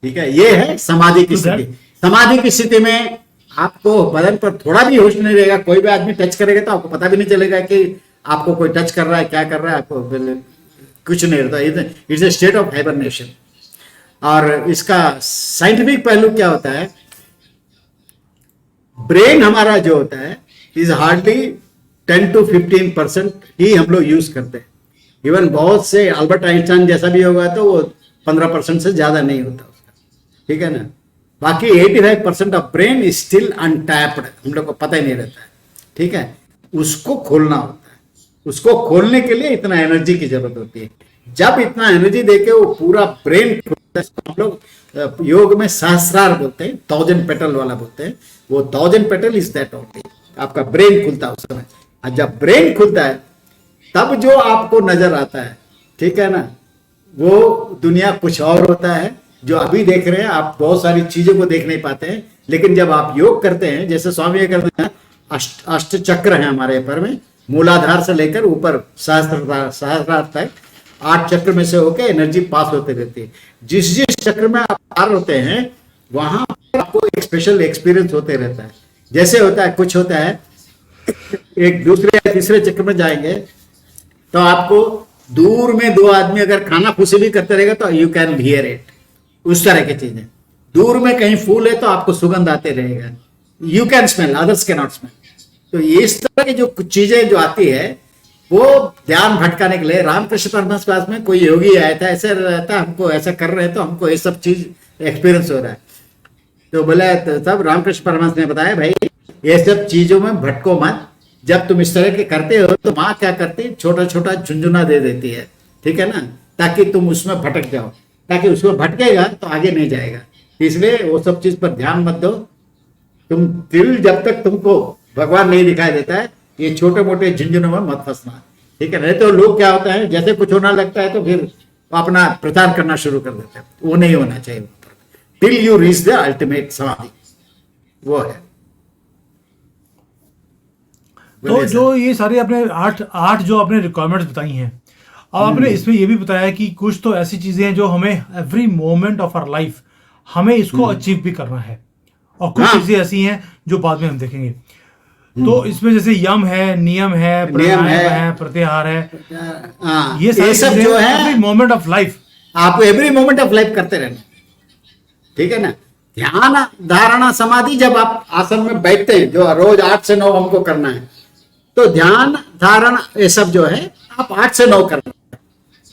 ठीक है। ये है समाधि की स्थिति। समाधि की स्थिति में आपको बदन पर थोड़ा भी होश नहीं रहेगा, कोई भी आदमी टच करेगा तो आपको पता भी नहीं चलेगा कि आपको कोई टच कर रहा है, क्या कर रहा है, आपको कुछ नहीं रहता। It's a state of hibernation. और इसका साइंटिफिक पहलू क्या होता है, ब्रेन हमारा जो होता है इज हार्डली 10 to 15% ही हम लोग यूज करते हैं। इवन बहुत से अल्बर्ट आइंस्टाइन जैसा भी होगा तो वो 15% से ज्यादा नहीं होता उसका, ठीक है ना। बाकी 85% of brain is still untapped, हम लोग को पता ही नहीं रहता है, ठीक है। उसको खोलना होता है, उसको खोलने के लिए इतना एनर्जी की जरूरत होती है। जब इतना एनर्जी देके वो पूरा ब्रेन खुलता है, हम लोग योग में सहस्रार बोलते हैं, 1000 पेटल वाला बोलते हैं, वो 1000 पेटल इज दैट ओनली। आपका ब्रेन खुलता है उस समय, और जब ब्रेन खुलता है तब जो आपको नजर आता है, ठीक है ना, वो दुनिया कुछ और होता है। जो अभी देख रहे हैं आप बहुत सारी चीजों को देख नहीं पाते हैं, लेकिन जब आप योग करते हैं, जैसे स्वामी करते हैं, अष्ट चक्र हैं हमारे पर में, मूलाधार से लेकर ऊपर सहस्रार तक 8 चक्र में से होकर एनर्जी पास होते रहती है। जिस जिस चक्र में आप पार होते हैं वहां आपको एक स्पेशल एक्सपीरियंस होते रहता है। जैसे होता है, कुछ होता है, एक दूसरे या तीसरे चक्र में जाएंगे तो आपको दूर में 2 आदमी अगर खाना खुशी भी करते रहेगा तो यू कैन हियर इट, उस तरह की चीजें। दूर में कहीं फूल है तो आपको सुगंध आते रहेगा, you can smell, others can not smell. तो इस तरह की जो कुछ चीजें जो आती है वो ध्यान भटकाने के लिए। रामकृष्ण परमहंस क्लास में कोई योगी आया था, ऐसे रहता हमको ऐसा कर रहे हैं तो हमको ये सब चीज एक्सपीरियंस हो रहा है। तो बोला तब रामकृष्ण परमहंस ने बताया, भाई ये सब चीजों में भटको मत। जब तुम इस तरह के करते हो तो माँ क्या करती है, छोटा छोटा झुंझुना दे देती है, ठीक है ना, ताकि तुम उसमें भटक जाओ, ताकि उसमें भटकेगा तो आगे नहीं जाएगा। इसलिए वो सब चीज पर ध्यान मत दो। तुम दिल जब तक तुमको भगवान नहीं दिखाई देता है, ये छोटे मोटे झुंझुनों में मत फंसना, ठीक है। नहीं तो लोग क्या होता है, जैसे कुछ होना लगता है तो फिर अपना प्रचार करना शुरू कर देते हैं, वो नहीं होना चाहिए। Till you reach the ultimate समाधि, वो है। तो जो ये सारे आपने आठ जो आपने रिक्वायरमेंट्स बताई हैं, अब आपने इसमें ये भी बताया कि कुछ तो ऐसी चीजें हैं जो हमें every moment of our life हमें इसको अचीव भी करना है, और कुछ चीजें ऐसी हैं जो बाद में हम देखेंगे। तो इसमें जैसे यम है, नियम है, प्राणायाम है, प्रत्याहार है, ये सब जो है मोमेंट ऑफ लाइफ आपको एवरी मोमेंट ऑफ लाइफ करते रहना, ठीक है ना। ध्यान धारणा समाधि जब आप आसन में बैठते हैं, जो रोज 8 से 9 हमको करना है, तो ध्यान धारणा ये सब जो है आप 8 से 9 करना है।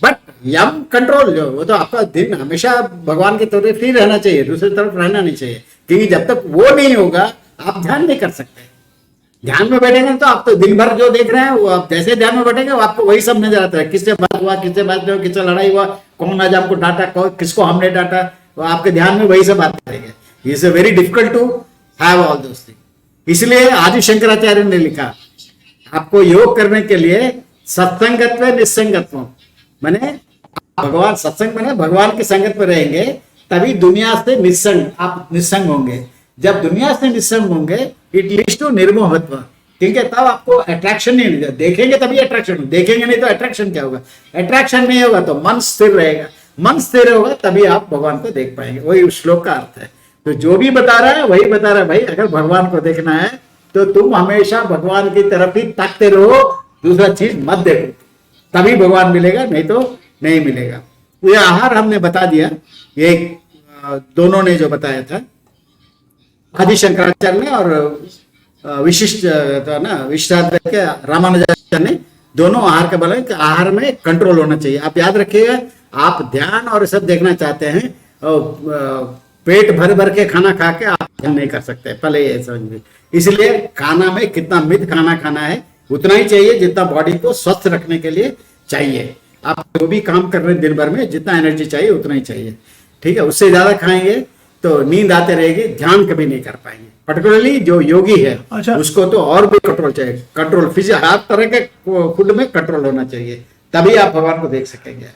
बट यम कंट्रोल जो वो तो आपका दिन हमेशा भगवान की तरफ ही रहना चाहिए, दूसरी तरफ रहना नहीं चाहिए, क्योंकि जब तक वो नहीं होगा आप ध्यान नहीं कर सकते। ध्यान में बैठेंगे तो आप तो दिन भर जो देख रहे हैं वो आप जैसे ध्यान में बैठेंगे वो आपको वही सब नजर आता है, किससे बात हुआ, किससे बात नहीं हुआ, किससे लड़ाई हुआ, कौन आज आपको डांटा, किसको हमने डांटा, वो आपके ध्यान में वही सब आते रहेंगे। It's very difficult to have all those thing. इसलिए आदि शंकराचार्य ने लिखा आपको योग करने के लिए सत्संगत्व निस्संगत्व, माने भगवान सत्संग में भगवान की संगत में रहेंगे तभी दुनिया से निस्संग आप निस्संग होंगे। जब दुनिया से निस्संग होंगे इट लीड्स टू निर्मोहत्व, ठीक है, तब आपको अट्रैक्शन नहीं होगा, देखेंगे तभी अट्रैक्शन, देखेंगे नहीं तो अट्रैक्शन क्या होगा, अट्रैक्शन नहीं होगा तो मन स्थिर रहेगा, मन स्थिर होगा तभी आप भगवान को देख पाएंगे। वही उस श्लोक का अर्थ है। तो जो भी बता रहा है वही बता रहा है, भाई अगर भगवान को देखना है तो तुम हमेशा भगवान की तरफ ही ताकते रहो, दूसरा चीज मत देखो, तभी भगवान मिलेगा, नहीं तो नहीं मिलेगा। ये आहार हमने बता दिया, ये दोनों ने जो बताया था, आदि शंकराचार्य ने और विशिष्ट था ना विशिष्टाद्वैत के रामानुजाचार्य ने, दोनों आहार का बोला कि आहार में कंट्रोल होना चाहिए। आप याद रखिएगा, आप ध्यान और सब देखना चाहते हैं और पेट भर भर के खाना खा के आप ध्यान नहीं कर सकते, पहले ये समझिए। इसलिए खाना में कितना मित खाना खाना है उतना ही चाहिए जितना बॉडी को स्वस्थ रखने के लिए चाहिए। आप जो भी काम कर रहे हैं दिन भर में जितना एनर्जी चाहिए उतना ही चाहिए, ठीक है। उससे ज्यादा खाएंगे तो नींद आते रहेगी, ध्यान कभी नहीं कर पाएंगे। पर्टिकुलरली जो योगी है उसको तो और भी कंट्रोल चाहिए, कंट्रोल फिजिकल हर तरह के फूड में कंट्रोल होना चाहिए, तभी आप भगवान को देख सकेंगे।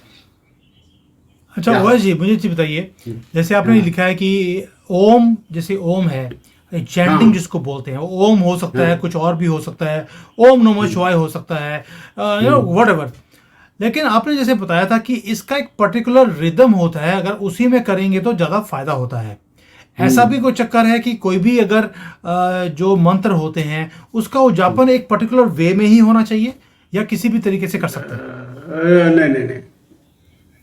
अच्छा ओवैस जी, मुझे चीज बताइए, जैसे आपने लिखा है कि ओम, जैसे ओम है चैंटिंग जिसको बोलते हैं, ओम हो सकता है, कुछ और भी हो सकता है, ओम नमः शिवाय हो सकता है, व्हाटएवर। लेकिन आपने जैसे बताया था कि इसका एक पर्टिकुलर रिदम होता है, अगर उसी में करेंगे तो ज्यादा फायदा होता है। ऐसा भी कोई चक्कर है कि कोई भी अगर जो मंत्र होते हैं उसका उजापन एक पर्टिकुलर वे में ही होना चाहिए या किसी भी तरीके से कर सकते हैं? नहीं।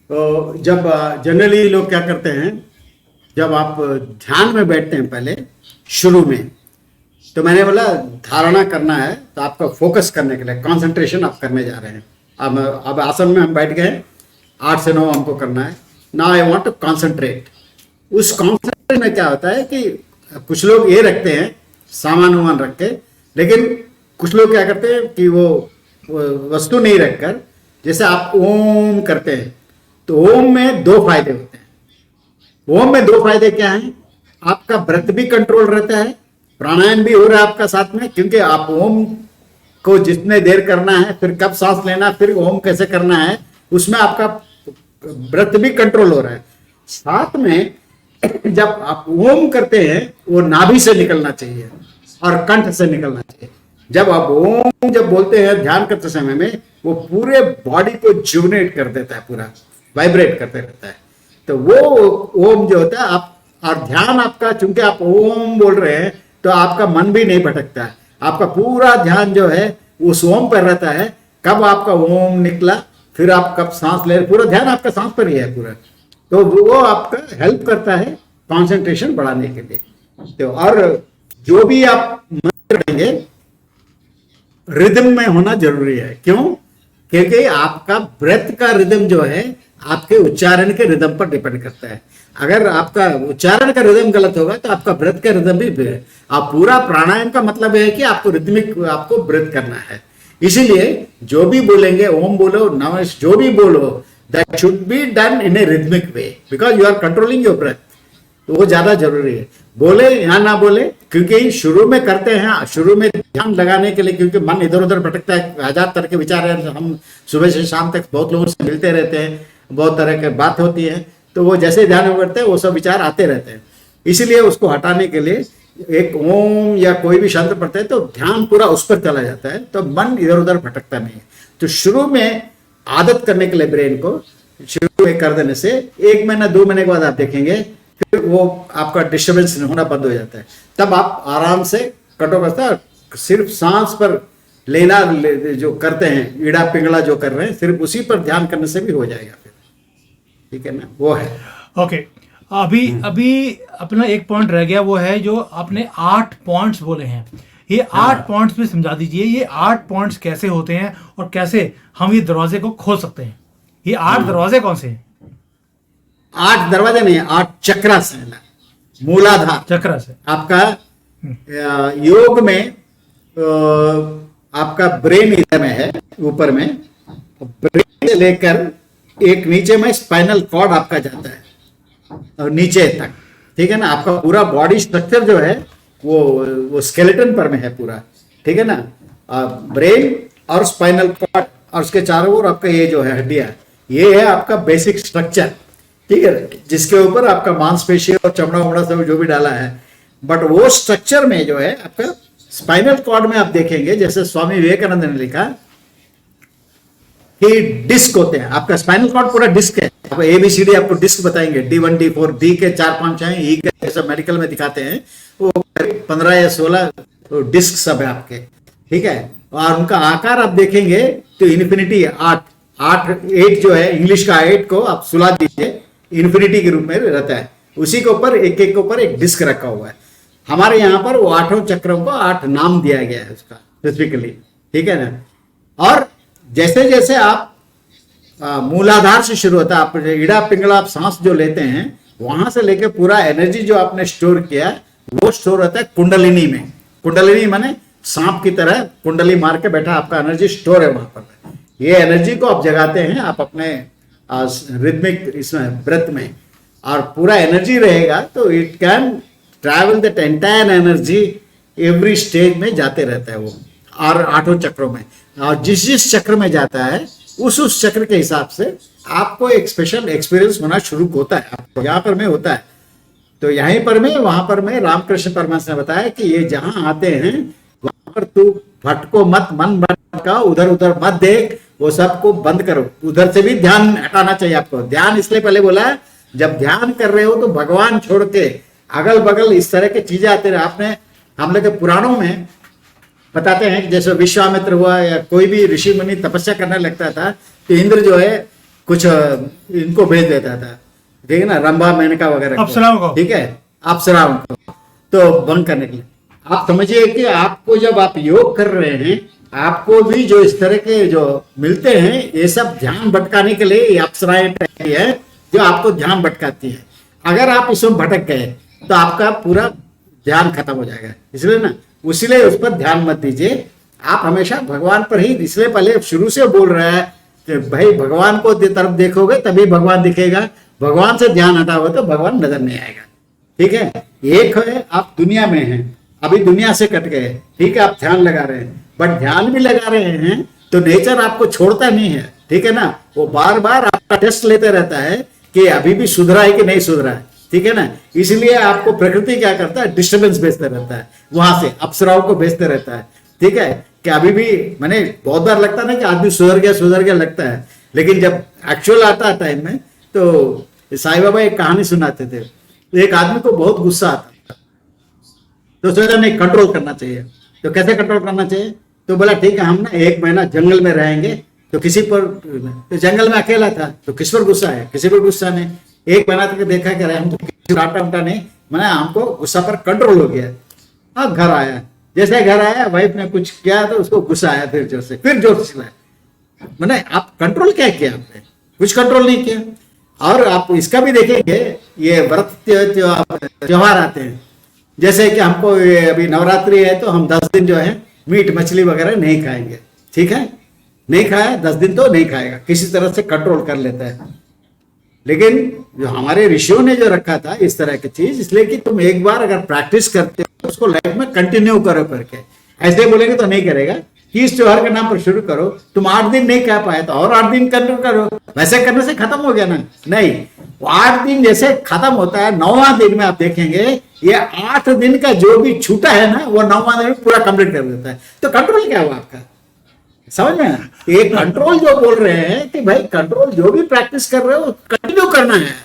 तो जब जनरली लोग क्या करते हैं, जब आप ध्यान में बैठते हैं पहले शुरू में, तो मैंने बोला धारणा करना है तो आपका फोकस करने के लिए कंसंट्रेशन आप करने जा रहे हैं। अब आसन में हम बैठ गए, 8 से 9 हमको करना है। Now I want to concentrate. उस कंसंट्रेशन में क्या होता है कि कुछ लोग ये रखते हैं सामान वामान रख के, लेकिन कुछ लोग क्या करते हैं कि वो वस्तु नहीं रखकर, जैसे आप ओम करते हैं तो ओम में 2 फायदे होते हैं। ओम में 2 फायदे क्या हैं? आपका ब्रेथ भी कंट्रोल रहता है, प्राणायाम भी हो रहा है आपका साथ में, क्योंकि आप ओम को जितने देर करना है, फिर कब सांस लेना, फिर ओम कैसे करना है, उसमें आपका ब्रेथ भी कंट्रोल हो रहा है। साथ में जब आप ओम करते हैं वो नाभि से निकलना चाहिए और कंठ से निकलना चाहिए। जब आप ओम जब बोलते हैं ध्यान करते समय में, वो पूरे बॉडी को जुबिनेट कर देता है, पूरा वाइब्रेट करते रहता है। तो वो ओम जो होता है आप, और ध्यान आपका, चूंकि आप ओम बोल रहे हैं तो आपका मन भी नहीं भटकता है, आपका पूरा ध्यान जो है उस ओम पर रहता है। कब आपका ओम निकला, फिर आप कब सांस ले, पूरा ध्यान आपका सांस पर ही है पूरा। तो वो आपका हेल्प करता है कंसंट्रेशन बढ़ाने के लिए। तो और जो भी आप मंत्र करेंगे रिदम में होना जरूरी है। क्यों? क्योंकि आपका ब्रेथ का रिदम जो है आपके उच्चारण के रिदम पर डिपेंड करता है। अगर आपका उच्चारण का रिदम गलत होगा तो आपका ब्रेथ का रिदम भी, आप पूरा प्राणायाम का मतलब है कि आपको रिदमिक आपको ब्रेथ करना है। इसीलिए जो भी बोलेंगे, ओम बोलो, नमः, जो भी बोलो, that should be done in a rhythmic way, because you are controlling your breath. तो वो ज्यादा जरूरी है। बोले या ना बोले, क्योंकि शुरू में करते हैं, शुरू में ध्यान लगाने के लिए, क्योंकि मन इधर उधर भटकता है, 1000 तरह के विचार है, हम सुबह से शाम तक बहुत लोगों से मिलते रहते हैं, बहुत तरह की बात होती है, तो वो जैसे ध्यान में करते हैं वो सब विचार आते रहते हैं। इसीलिए उसको हटाने के लिए एक ओम या कोई भी शब्द पढ़ते हैं तो ध्यान पूरा उस पर चला जाता है, तो मन इधर उधर भटकता नहीं है। तो शुरू में आदत करने के लिए ब्रेन को शुरू में कर देने से 1 महीना 2 महीने के बाद आप देखेंगे फिर वो आपका डिस्टर्बेंस होना बंद हो जाता है। तब आप आराम से कंट्रोल करते हैं, सिर्फ सांस पर जो करते हैं, ईड़ा पिंगला जो कर रहे हैं, सिर्फ उसी पर ध्यान करने से भी हो जाएगा फिर, ठीक है ना, वो है। ओके, अभी अभी अपना एक पॉइंट रह गया, वो है जो आपने 8 पॉइंट्स बोले हैं। ये 8 पॉइंट्स में समझा दीजिए, ये 8 पॉइंट्स कैसे होते हैं और कैसे हम ये दरवाजे को खोल सकते हैं। ये 8 दरवाजे कौन से हैं? 8 दरवाजे नहीं, 8 चक्रा से है ना, मूलाधार चक्र से आपका योग में आपका ब्रेन इधर में है, ऊपर में, ब्रेन से लेकर एक नीचे में स्पाइनल कॉर्ड आपका जाता है और नीचे तक, ठीक है ना। आपका पूरा बॉडी स्ट्रक्चर जो है वो स्केलेटन पर में है पूरा, ठीक है ना। ब्रेन और स्पाइनल कॉर्ड और उसके चारों ओर आपका ये जो है हड्डियां, ये है आपका बेसिक स्ट्रक्चर, ठीक है, जिसके ऊपर आपका मांसपेशी और चमड़ा वमड़ा सब जो भी डाला है। बट वो स्ट्रक्चर में जो है आपका स्पाइनल कॉर्ड में आप देखेंगे, जैसे स्वामी विवेकानंद ने लिखा कि डिस्क होते हैं। आपका स्पाइनल कॉर्ड पूरा डिस्क है, आप ABCD आपको डिस्क बताएंगे, D1 D4 D के 4-5 हैं, E के सब मेडिकल में दिखाते हैं, वो 15 या 16 डिस्क सब है आपके, ठीक है। और उनका आकार आप देखेंगे तो इन्फिनिटी 8 जो है, इंग्लिश का 8 को आप सुला दीजिए, इन्फिनिटी के रूप में रहता है, उसी के ऊपर एक के ऊपर एक डिस्क रखा हुआ है। हमारे यहाँ पर वो 8 चक्रों को 8 नाम दिया गया है उसका स्पेसिफिकली, ठीक है ना। और जैसे जैसे आप मूलाधार से शुरू होता है, आप ईड़ा पिंगला आप सांस जो लेते हैं, वहां से लेके पूरा एनर्जी जो आपने स्टोर किया वो स्टोर होता है कुंडलिनी में। कुंडलिनी माने सांप की तरह कुंडली मार के बैठा आपका एनर्जी स्टोर है वहां पर। ये एनर्जी को आप जगाते हैं आप अपने रिदमिक इसमें ब्रेथ में, और पूरा एनर्जी रहेगा तो it can travel that entire energy every stage में जाते रहता है वो, और 8 चक्रों में। और जिस जिस चक्र में जाता है उस चक्र के हिसाब से आपको एक स्पेशल एक्सपीरियंस होना शुरू होता है, आपको यहाँ पर में होता है। तो यहीं पर में वहां पर में रामकृष्ण परमहंस ने बताया कि ये जहां आते हैं वहां पर तू भटको मत, मन भटका, उधर उधर मत देख, वो सबको बंद करो। उधर से भी ध्यान हटाना चाहिए आपको। ध्यान इसलिए पहले बोला है, जब ध्यान कर रहे हो तो भगवान छोड़ के अगल बगल इस तरह की चीजें आते रहे। आपने हम लोग के पुराणों में बताते हैं कि जैसे विश्वामित्र हुआ या कोई भी ऋषि मुनि तपस्या करने लगता था तो इंद्र जो है कुछ इनको भेज देता था, ठीक है ना, रंभा मेनका वगैरह अप्सराओं को, ठीक है, अप्सराओं को, तो भंग करने के लिए। आप समझिए कि आपको जब आप योग कर रहे हैं, आपको भी जो इस तरह के जो मिलते हैं, ये सब ध्यान भटकाने के लिए ये अप्सराएं है जो आपको ध्यान भटकाती है। अगर आप इसमें भटक गए तो आपका पूरा ध्यान खत्म हो जाएगा। इसलिए ना, उसीलिए उस पर ध्यान मत दीजिए, आप हमेशा भगवान पर ही। इसलिए पहले शुरू से बोल रहा है कि भाई भगवान को तरफ देखोगे तभी भगवान दिखेगा, भगवान से ध्यान हटाओगे तो भगवान नजर नहीं आएगा, ठीक है। एक है आप दुनिया में हैं, अभी दुनिया से कट गए, ठीक है, आप ध्यान लगा रहे हैं, बट ध्यान भी लगा रहे हैं तो नेचर आपको छोड़ता नहीं है, ठीक है ना। वो बार बार आपका टेस्ट लेते रहता है कि अभी भी सुधरा है कि नहीं सुधरा है, ठीक है ना। इसलिए आपको प्रकृति क्या करता है, डिस्टर्बेंस भेजते रहता है, वहां से अप्सराओं को भेजते रहता है, ठीक है। कि अभी भी मैंने बहुत बार लगता है ना कि आदमी सुधर गया लगता है, लेकिन जब एक्चुअल आता है टाइम में, तो साईं बाबा एक कहानी सुनाते थे। एक आदमी को बहुत गुस्सा आता तो सोचा नहीं कंट्रोल करना चाहिए। तो कैसे कंट्रोल करना चाहिए, तो बोला ठीक है हम ना 1 महीना जंगल में रहेंगे। तो किसी पर, तो जंगल में अकेला था तो किस पर गुस्सा है, किसी पर गुस्सा नहीं। 1 महीना तक देखा कि हम तो किसी डांटा उल्टा नहीं, मैंने हमको गुस्सा पर कंट्रोल हो गया। अब घर आया, जैसे घर आया वाइफ ने कुछ किया तो उसको गुस्सा आया, फिर जोर से चिल्लाया। मैंने आप कंट्रोल क्या किया, आपने कुछ कंट्रोल नहीं किया। और आप इसका भी देखेंगे, ये व्रत त्योहार आते हैं, जैसे कि हमको अभी नवरात्रि है तो हम 10 दिन जो है मीट मछली वगैरह नहीं खाएंगे, ठीक है, नहीं खाया 10 दिन तो नहीं खाएगा, किसी तरह से कंट्रोल कर लेता है। लेकिन जो हमारे ऋषियों ने जो रखा था इस तरह की चीज, इसलिए कि तुम एक बार अगर प्रैक्टिस करते हो तो उसको लाइफ में कंटिन्यू करो करके। ऐसे बोलेंगे तो नहीं करेगा कि इस त्योहार के नाम पर शुरू करो, तुम 8 दिन नहीं कह पाए तो और 8 दिन कंटिन्यू करो। वैसे करने से खत्म हो गया ना, नहीं, 8 दिन जैसे खत्म होता है, 9वां दिन में आप देखेंगे ये 8 दिन का जो भी छूटा है ना, वो 9वां दिन में पूरा कंप्लीट कर देता है। तो कंट्रोल क्या हुआ आपका, समझ में? ये कंट्रोल जो बोल रहे हैं कि भाई कंट्रोल जो भी प्रैक्टिस कर रहे हो कंटिन्यू करना है,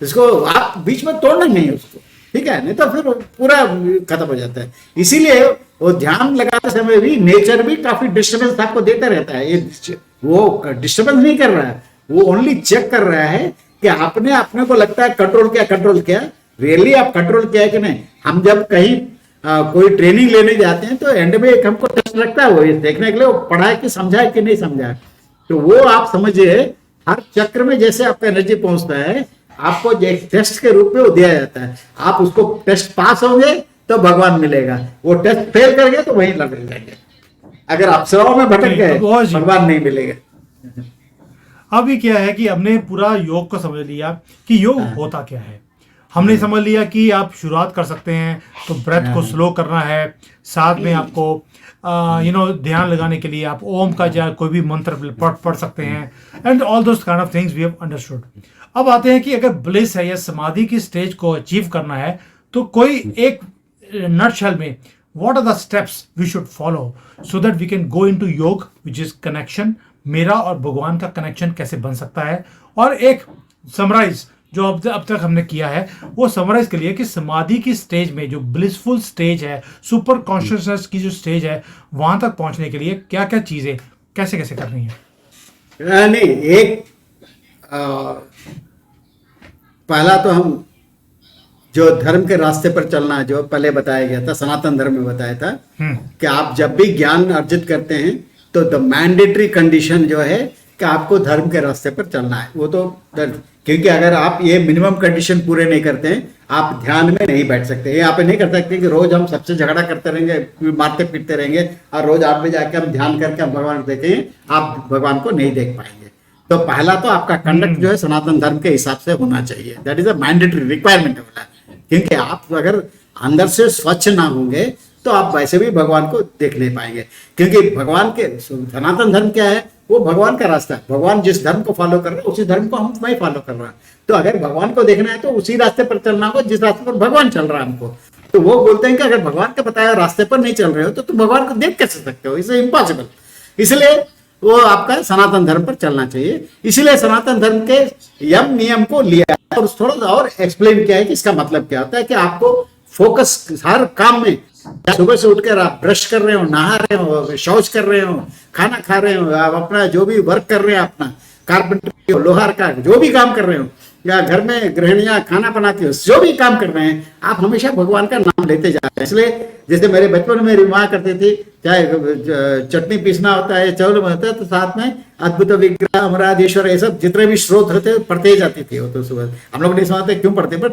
इसको आप बीच में तोड़ना नहीं है उसको, ठीक है, नहीं तो फिर पूरा खत्म हो जाता है। इसीलिए वो ध्यान लगाते समय भी नेचर भी काफी डिस्टर्बेंस आपको देता रहता है। ये वो डिस्टर्बेंस नहीं कर रहा है, वो ओनली चेक कर रहा है कि आपने अपने को लगता है कंट्रोल किया, रियली आप कंट्रोल किया है कि नहीं। हम जब कहीं कोई ट्रेनिंग लेने जाते हैं तो एंड में एक हमको टेस्ट रखता है, वो ये देखने के लिए वो पढ़ा है कि समझा है कि नहीं समझा है। तो वो आप समझिए हर चक्र में जैसे आपका एनर्जी पहुंचता है, आपको एक टेस्ट के रूप में वो दिया जाता है। आप उसको टेस्ट पास होंगे तो भगवान मिलेगा, वो टेस्ट फेल कर गए तो वहीं लग जाएंगे। अगर आप सेवा में भटक गए भगवान नहीं मिलेगा। अभी क्या है कि हमने पूरा योग को समझ लिया कि योग होता क्या है। हमने समझ लिया कि आप शुरुआत कर सकते हैं तो ब्रेथ को स्लो करना है, साथ में आपको ध्यान लगाने के लिए आप ओम का या कोई भी मंत्र पढ़ सकते हैं, and all those kind of things we have understood. अब आते हैं कि अगर ब्लिस है या समाधि की स्टेज को अचीव करना है तो कोई एक नटशेल में what are the steps we should follow so that we can go into योग विच इज कनेक्शन, मेरा और भगवान का कनेक्शन कैसे बन सकता है। और एक समराइज जो अब तक हमने किया है वो समराइज के लिए कि समाधि की स्टेज में जो ब्लिसफुल स्टेज है, सुपर कॉन्शियसनेस की जो स्टेज है, वहां तक पहुंचने के लिए क्या क्या चीजें कैसे कैसे करनी है। नहीं, एक पहला तो हम जो धर्म के रास्ते पर चलना जो पहले बताया गया था, सनातन धर्म में बताया था कि आप जब भी ज्ञान अर्जित करते हैं तो द मैंडेटरी कंडीशन जो है कि आपको धर्म के रास्ते पर चलना है। वो तो क्योंकि अगर आप ये मिनिमम कंडीशन पूरे नहीं करते हैं आप ध्यान में नहीं बैठ सकते। ये आप नहीं कर सकते कि रोज हम सबसे झगड़ा करते रहेंगे, मारते पीटते रहेंगे और रोज 8 बजे आके हम ध्यान करके हम भगवान को देखेंगे, आप भगवान को नहीं देख पाएंगे। तो पहला तो आपका कंडक्ट जो है सनातन धर्म के हिसाब से होना चाहिए, that is a mandatory requirement है। क्योंकि आप अगर अंदर से स्वच्छ ना होंगे तो आप वैसे भी भगवान को देख नहीं पाएंगे। क्योंकि भगवान के सनातन धर्म क्या है, वो भगवान का रास्ता है। भगवान जिस धर्म को फॉलो कर रहे हैं उसी धर्म को हम नहीं फॉलो कर रहे हैं। तो अगर भगवान को देखना है तो उसी रास्ते पर चलना होगा जिस रास्ते पर भगवान चल रहा है हमको। तो वो बोलते हैं कि अगर भगवान के बताया रास्ते पर नहीं चल रहे हो तो तुम भगवान को देख कैसे सकते हो, इसे इम्पॉसिबल। इसलिए वो आपका सनातन धर्म पर चलना चाहिए। इसीलिए सनातन धर्म के यम नियम को लिया और थोड़ा सा और एक्सप्लेन किया है कि इसका मतलब क्या होता है कि आपको फोकस हर काम में, सुबह से उठकर आप ब्रश कर रहे हो, नहा रहे हो, शौच कर रहे हो, खाना खा रहे हो, आप अपना जो भी वर्क कर रहे हैं, अपना कारपेंटर लोहार का जो भी काम कर रहे हो, या घर में गृहिणियां खाना बनाती हो, जो भी काम कर रहे हैं आप हमेशा भगवान का नाम लेते जा रहे हैं। इसलिए जैसे मेरे बचपन में मेरी माँ करती थी, चाहे चटनी पीसना होता है, चावल होता है, तो साथ में अद्भुत विग्रह अमराधीश्वर ये सब जितने भी स्रोत होते पढ़ते जाती थी। वो तो सुबह हम लोग नहीं समझते क्यों पढ़ते, but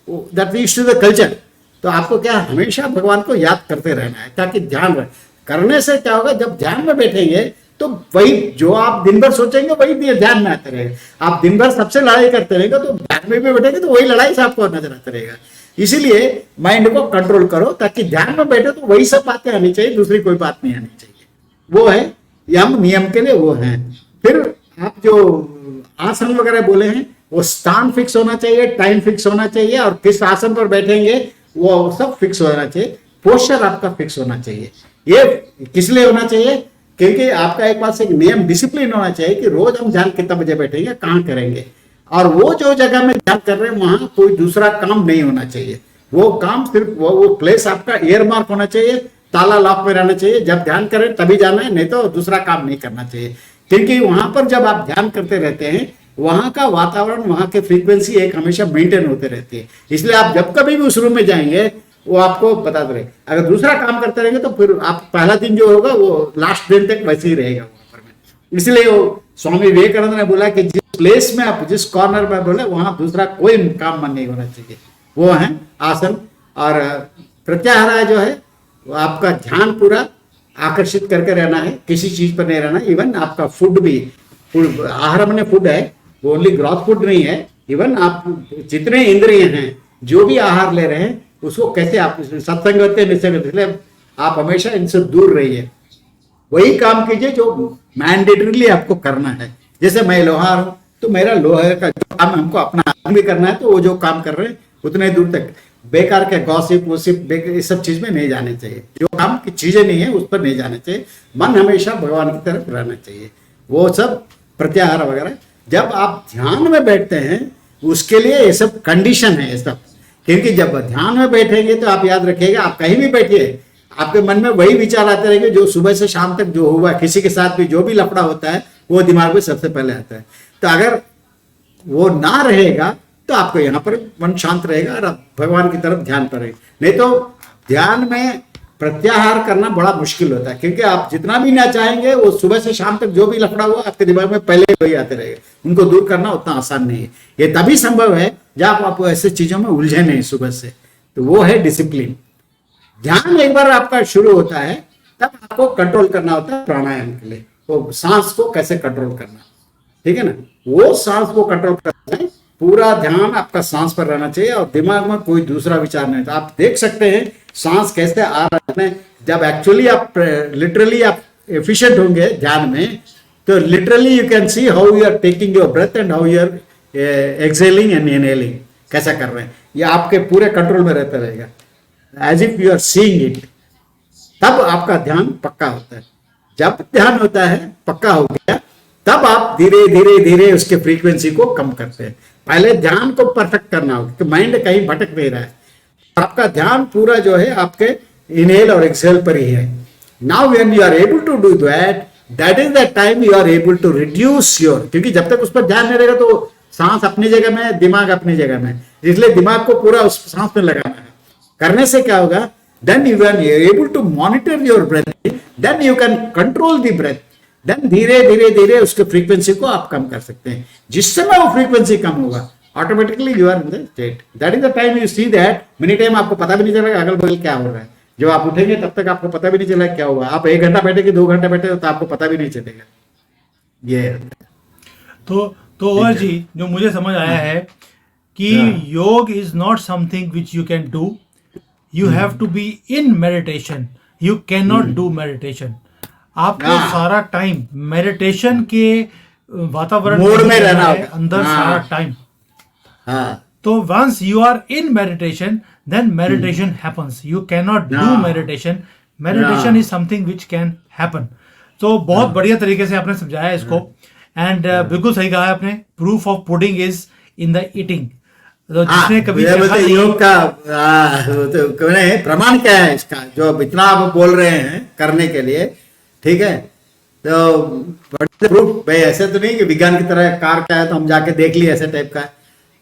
that is to the culture. तो आपको क्या हमेशा भगवान को याद करते रहना है ताकि ध्यान रहे। करने से क्या होगा, जब ध्यान में बैठेंगे तो वही जो आप दिन भर सोचेंगे वही ध्यान में आते रहेगा। आप दिन भर सबसे लड़ाई करते रहेंगे तो ध्यान में भी बैठेंगे तो वही लड़ाई से आपको नजर आता रहेगा। इसीलिए माइंड को कंट्रोल करो ताकि ध्यान में बैठे तो वही सब बातें आनी चाहिए, दूसरी कोई बात नहीं आनी चाहिए। वो है यम नियम के लिए वो है। फिर आप जो आसन वगैरह बोले हैं वो स्थान फिक्स होना चाहिए, टाइम फिक्स होना चाहिए, और किस आसन पर बैठेंगे वो सब फिक्स होना चाहिए। पोस्चर आपका फिक्स होना चाहिए। ये किस लिए होना चाहिए, क्योंकि आपका एक पास एक नियम डिसिप्लिन होना चाहिए कि रोज हम ध्यान कितना बजे बैठेंगे, कहाँ करेंगे, और वो जो जगह में ध्यान कर रहे हैं वहां कोई दूसरा काम नहीं होना चाहिए। वो काम सिर्फ वो प्लेस आपका एयर मार्क होना चाहिए, ताला लॉक में रहना चाहिए। जब ध्यान करें तभी जाना है, नहीं तो दूसरा काम नहीं करना चाहिए। क्योंकि वहां पर जब आप ध्यान करते रहते हैं वहां का वातावरण, वहां के फ्रीक्वेंसी एक हमेशा मेंटेन होते रहती है। इसलिए आप जब कभी भी उस रूम में जाएंगे वो आपको बताते रहे। अगर दूसरा काम करते रहेंगे तो फिर आप पहला दिन जो होगा वो लास्ट दिन तक वैसे ही रहेगा वहां पर में। इसलिए वो स्वामी विवेकानंद ने बोला कि जिस प्लेस में आप जिस कॉर्नर में बोले वहां दूसरा कोई काम मन नहीं होना चाहिए। वो है आसन। और प्रत्याहार जो है वो आपका ध्यान पूरा आकर्षित करके रहना है, किसी चीज पर नहीं रहना। इवन आपका फूड भी, आहार में फूड है वो ओनली ग्रॉथ फूड नहीं है। इवन आप जितने इंद्रिय हैं जो भी आहार ले रहे हैं उसको कैसे आप सत्संग होते हैं, इसलिए आप हमेशा इनसे दूर रहिए। वही काम कीजिए जो मैंडेटरीली आपको करना है। जैसे मैं लोहार हूं तो मेरा लोहे का जो काम हमको अपना काम भी करना है, तो वो जो काम कर रहे हैं उतने दूर तक बेकार के गॉसिप वोसिप इस सब चीज में नहीं जाने चाहिए। जो काम की चीजें नहीं है उस पर नहीं जाना चाहिए। मन हमेशा भगवान की तरफ रहना चाहिए। वो सब प्रत्याहार वगैरह जब आप ध्यान में बैठते हैं उसके लिए ये सब कंडीशन है ये सब। क्योंकि जब ध्यान में बैठेंगे तो आप याद रखिएगा, आप कहीं भी बैठिए, आपके मन में वही विचार आते रहेंगे जो सुबह से शाम तक जो हुआ, किसी के साथ भी जो भी लफड़ा होता है वो दिमाग में सबसे पहले आता है। तो अगर वो ना रहेगा तो आपको यहाँ पर मन शांत रहेगा और आप भगवान की तरफ ध्यान करेंगे। नहीं तो ध्यान में प्रत्याहार करना बड़ा मुश्किल होता है, क्योंकि आप जितना भी ना चाहेंगे वो सुबह से शाम तक जो भी लफड़ा हुआ आपके दिमाग में पहले वही आते रहेगा। उनको दूर करना उतना आसान नहीं है। ये तभी संभव है जब आप ऐसे चीजों में उलझे नहीं सुबह से। तो वो है डिसिप्लिन। ध्यान एक बार आपका शुरू होता है तब आपको कंट्रोल करना होता है प्राणायाम के लिए, वो सांस को कैसे कंट्रोल करना, ठीक है ना। वो सांस को कंट्रोल करना है, पूरा ध्यान आपका सांस पर रहना चाहिए और दिमाग में कोई दूसरा विचार नहीं। तो आप देख सकते हैं सांस कैसे आ रहा है। जब एक्चुअली आप लिटरली आप एफिशिएंट होंगे ध्यान में, तो literally you can see how you are taking your breath and how you are exhaling and inhaling, कैसा कर रहे हैं। ये आपके पूरे कंट्रोल में रहता रहेगा, as if you are seeing it. तब आपका ध्यान पक्का होता है। जब ध्यान होता है पक्का हो गया, तब आप धीरे धीरे धीरे उसके फ्रीक्वेंसी को कम करते हैं। पहले ध्यान को परफेक्ट करना होगा कि माइंड कहीं भटक नहीं रहा है। आपका ध्यान पूरा जो है आपके इनहेल और एक्सहेल पर ही है। Now when you are able to do that, that is the time you are able to reduce your, क्योंकि जब तक उस पर ध्यान नहीं रहेगा तो सांस अपनी जगह में, दिमाग अपनी जगह में, इसलिए दिमाग को पूरा उस सांस में लगाना है। करने से क्या होगा, then you are able to monitor your breath, then you can control the breath, then धीरे धीरे धीरे उसके फ्रीक्वेंसी को आप कम कर सकते हैं। जिस समय वो फ्रीक्वेंसी कम होगा automatically you are in the state, that is the time you see that many time आपको पता भी नहीं चलेगा अगल बगल क्या हो रहा है। जब आप उठेंगे तब तक आपको पता भी नहीं चलेगा क्या हुआ। आप 1 घंटा बैठे कि 2 घंटा बैठे तो आपको पता भी नहीं चलेगा। ये तो और जी जो मुझे समझ आया है कि योग is not something which you can do, you have to be in meditation, you can not do meditation. आपको सारा टाइम मेडिटेशन के वातावरण मोड में रहना है, होगा। अंदर सारा टाइम। हाँ, तो once you are in meditation then meditation happens, you cannot do meditation, meditation is something which can happen। तो बहुत बढ़िया तरीके से आपने समझाया इसको एंड बिल्कुल सही कहा है आपने, proof of pudding is in the eating. तो जिसने कभी योग का तो प्रमाण क्या है इसका, जो इतना आप बोल रहे हैं करने के लिए, ठीक है। तो प्रूफ भाई ऐसे तो नहीं कि विज्ञान की तरह कार क्या है तो हम जाके देख लिए, ऐसे टाइप का।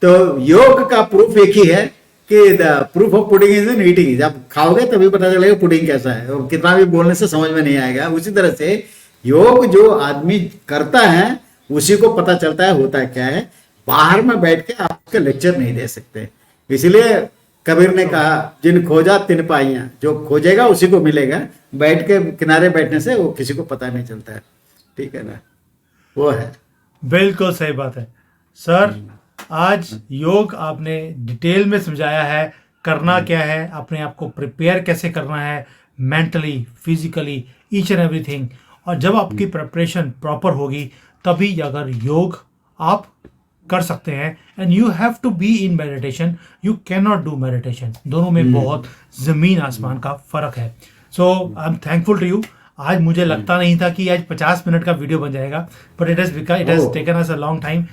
तो योग का प्रूफ एक ही है कि proof of pudding is in eating. जब खाओगे तभी पता चलेगा पुडिंग कैसा है, और कितना भी बोलने से समझ में नहीं आएगा। उसी तरह से योग जो आदमी करता है उसी को पता चलता है होता है क्या है। बाहर में बैठ के आपके लेक्चर नहीं दे सकते। इसलिए कबीर ने कहा जिन खोजा तिन पाइयां, जो खोजेगा उसी को मिलेगा। बैठ के किनारे बैठने से वो किसी को पता नहीं चलता है, ठीक है ना। वो है, बिल्कुल सही बात है सर। आज योग आपने डिटेल में समझाया है, करना क्या है, अपने आप को प्रिपेयर कैसे करना है, mentally, physically, each and everything. और जब आपकी प्रिपरेशन प्रॉपर होगी तभी अगर योग आप कर सकते हैं। And you have to be in meditation, you can not do meditation. दोनों में बहुत ज़मीन आसमान का फ़र्क है। So I am thankful to you. आज मुझे लगता नहीं था कि आज 50 मिनट का वीडियो बन जाएगा, but it has taken us a long time,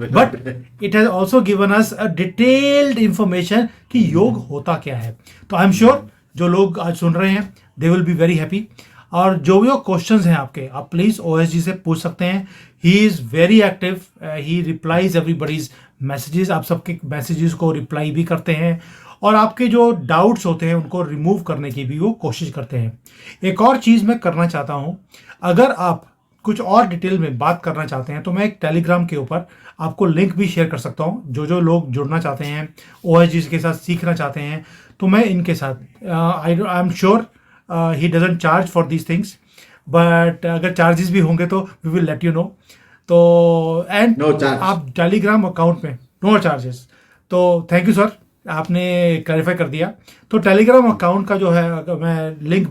but it has also given us a detailed information कि योग होता क्या है। तो आई एम श्योर जो लोग आज सुन रहे हैं they will be very happy. और जो भी क्वेश्चंस हैं आपके, आप प्लीज़ OSG से पूछ सकते हैं। He is very active, he replies everybody's messages, आप सबके मैसेजेस को रिप्लाई भी करते हैं और आपके जो डाउट्स होते हैं उनको रिमूव करने की भी वो कोशिश करते हैं। एक और चीज़ मैं करना चाहता हूँ, अगर आप कुछ और डिटेल में बात करना चाहते हैं तो मैं एक टेलीग्राम के ऊपर आपको लिंक भी शेयर कर सकता हूँ। जो लोग जुड़ना चाहते हैं, OSG के साथ सीखना चाहते हैं, तो मैं इनके साथ I am sure he doesn't charge for these things, but अगर चार्जेस भी होंगे तो we will let you know. तो एंड आप टेलीग्राम अकाउंट में नो चार्जेस। तो थैंक यू सर, आपने क्लैरिफाई कर दिया। तो टेलीग्राम अकाउंट का जो है मैं लिंक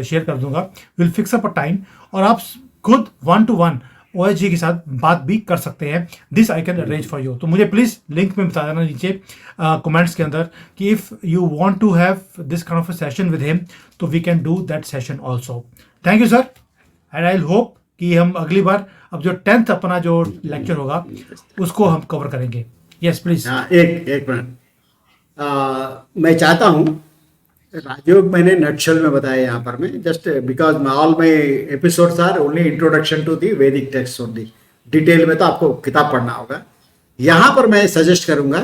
शेयर कर दूंगा, will fix up a time और आप खुद 1-to-1 OSG के साथ बात भी कर सकते हैं। This I can arrange for you. तो मुझे प्लीज़ लिंक में बता देना नीचे कमेंट्स के अंदर कि if you want to have this kind of a session with him, तो we can do that session also. Thank you sir, and I hope कि हम अगली बार अब जो 10th अपना जो लेक्चर होगा उसको हम कवर करेंगे। Yes please. एक मिनट, मैं चाहता हूँ राजयोग मैंने नटशल में बताया यहाँ पर मैं, just because all my episodes are only introduction to the Vedic text only. Detail में तो आपको किताब पढ़ना होगा। यहाँ पर मैं सजेस्ट करूंगा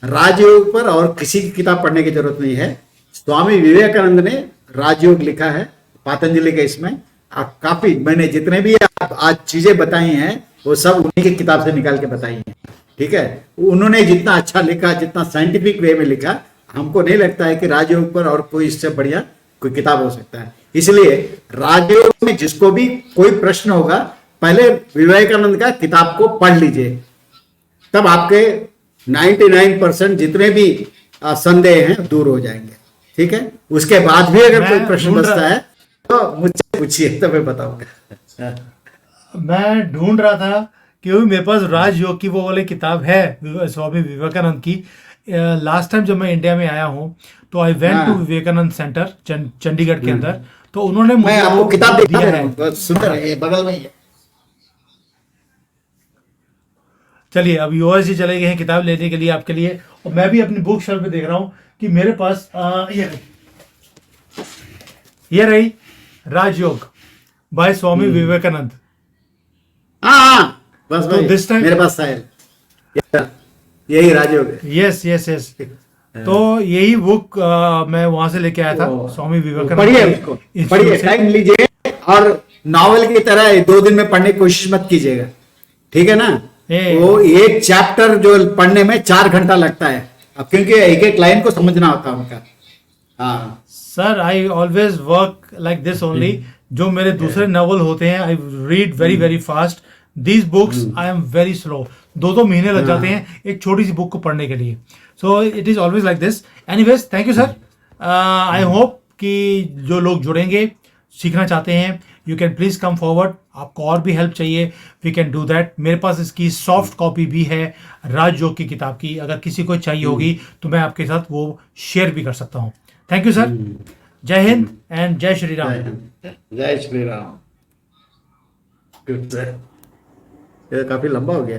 राजयोग पर और किसी की किताब पढ़ने की जरूरत नहीं है। स्वामी विवेकानंद ने राजयोग लिखा है पतंजलि के इसमें। काफी मैंने जितने भी आज चीजें बताई हैं वो सब उन्हीं की किताब से निकाल के बताई हैं। ठीक है, उन्होंने जितना अच्छा लिखा, जितना साइंटिफिक वे में लिखा, हमको नहीं लगता है कि राजयोग पर और कोई इससे बढ़िया कोई किताब हो सकता है। इसलिए राजयोग में जिसको भी कोई प्रश्न होगा पहले विवेकानंद का किताब को पढ़ लीजिए, तब आपके 99% जितने भी संदेह हैं दूर हो जाएंगे। ठीक है, उसके बाद भी अगर कोई प्रश्न बचता है तो मुझसे पूछिए, तो मैं बताऊंगा। मैं ढूंढ रहा था क्योंकि मेरे पास राजयोग की वो वाली किताब है स्वामी विवेकानंद की। लास्ट टाइम जब मैं इंडिया में आया हूँ तो I went to Vivekananda centre Chandigarh के अंदर, तो उन्होंने मुझे मैं आपको वो किताब दिया दिखा रहा है। हूं, बहुत सुंदर है, ये बगल में ही है। चलिए अब यूएस जी चले गए हैं किताब लेने के लिए आपके लिए, और मैं भी अपनी बुक शेल्फ पे देख रहा हूँ कि मेरे पास ये रही राजयोग बाय स्वामी विवेकानंद। हाँ बस तो भाई, this time- मेरे पास साहिल यही राजयोग है। Yes yes yes. तो यही बुक मैं वहां से लेके आया था स्वामी विवेकानंद पढ़िए के उसको, institute पढ़िए, से। टाइम लीजिए, और नॉवेल की तरह 2 दिन में पढ़ने की कोशिश मत कीजिएगा। ठीक है ना, वो एक चैप्टर जो पढ़ने में 4 घंटा लगता है, अब क्योंकि एक एक लाइन को समझना होता है उनका। हाँ sir I always work like this only. जो मेरे दूसरे नॉवल होते हैं I read very very fast. These books I am very slow. 2 महीने लग जाते हैं एक छोटी सी बुक को पढ़ने के लिए। So it is always like this. Anyways thank you sir. I hope कि जो लोग जुड़ेंगे सीखना चाहते हैं, you can please come forward. आपको और भी हेल्प चाहिए, वी कैन डू दैट। मेरे पास इसकी सॉफ्ट कॉपी भी है राजयोग की किताब की, अगर किसी को चाहिए होगी तो मैं आपके साथ वो शेयर भी कर सकता हूँ। Thank you sir. जय हिंद एंड जय श्री राम। जय श्री राम। ये काफी लंबा हो गया।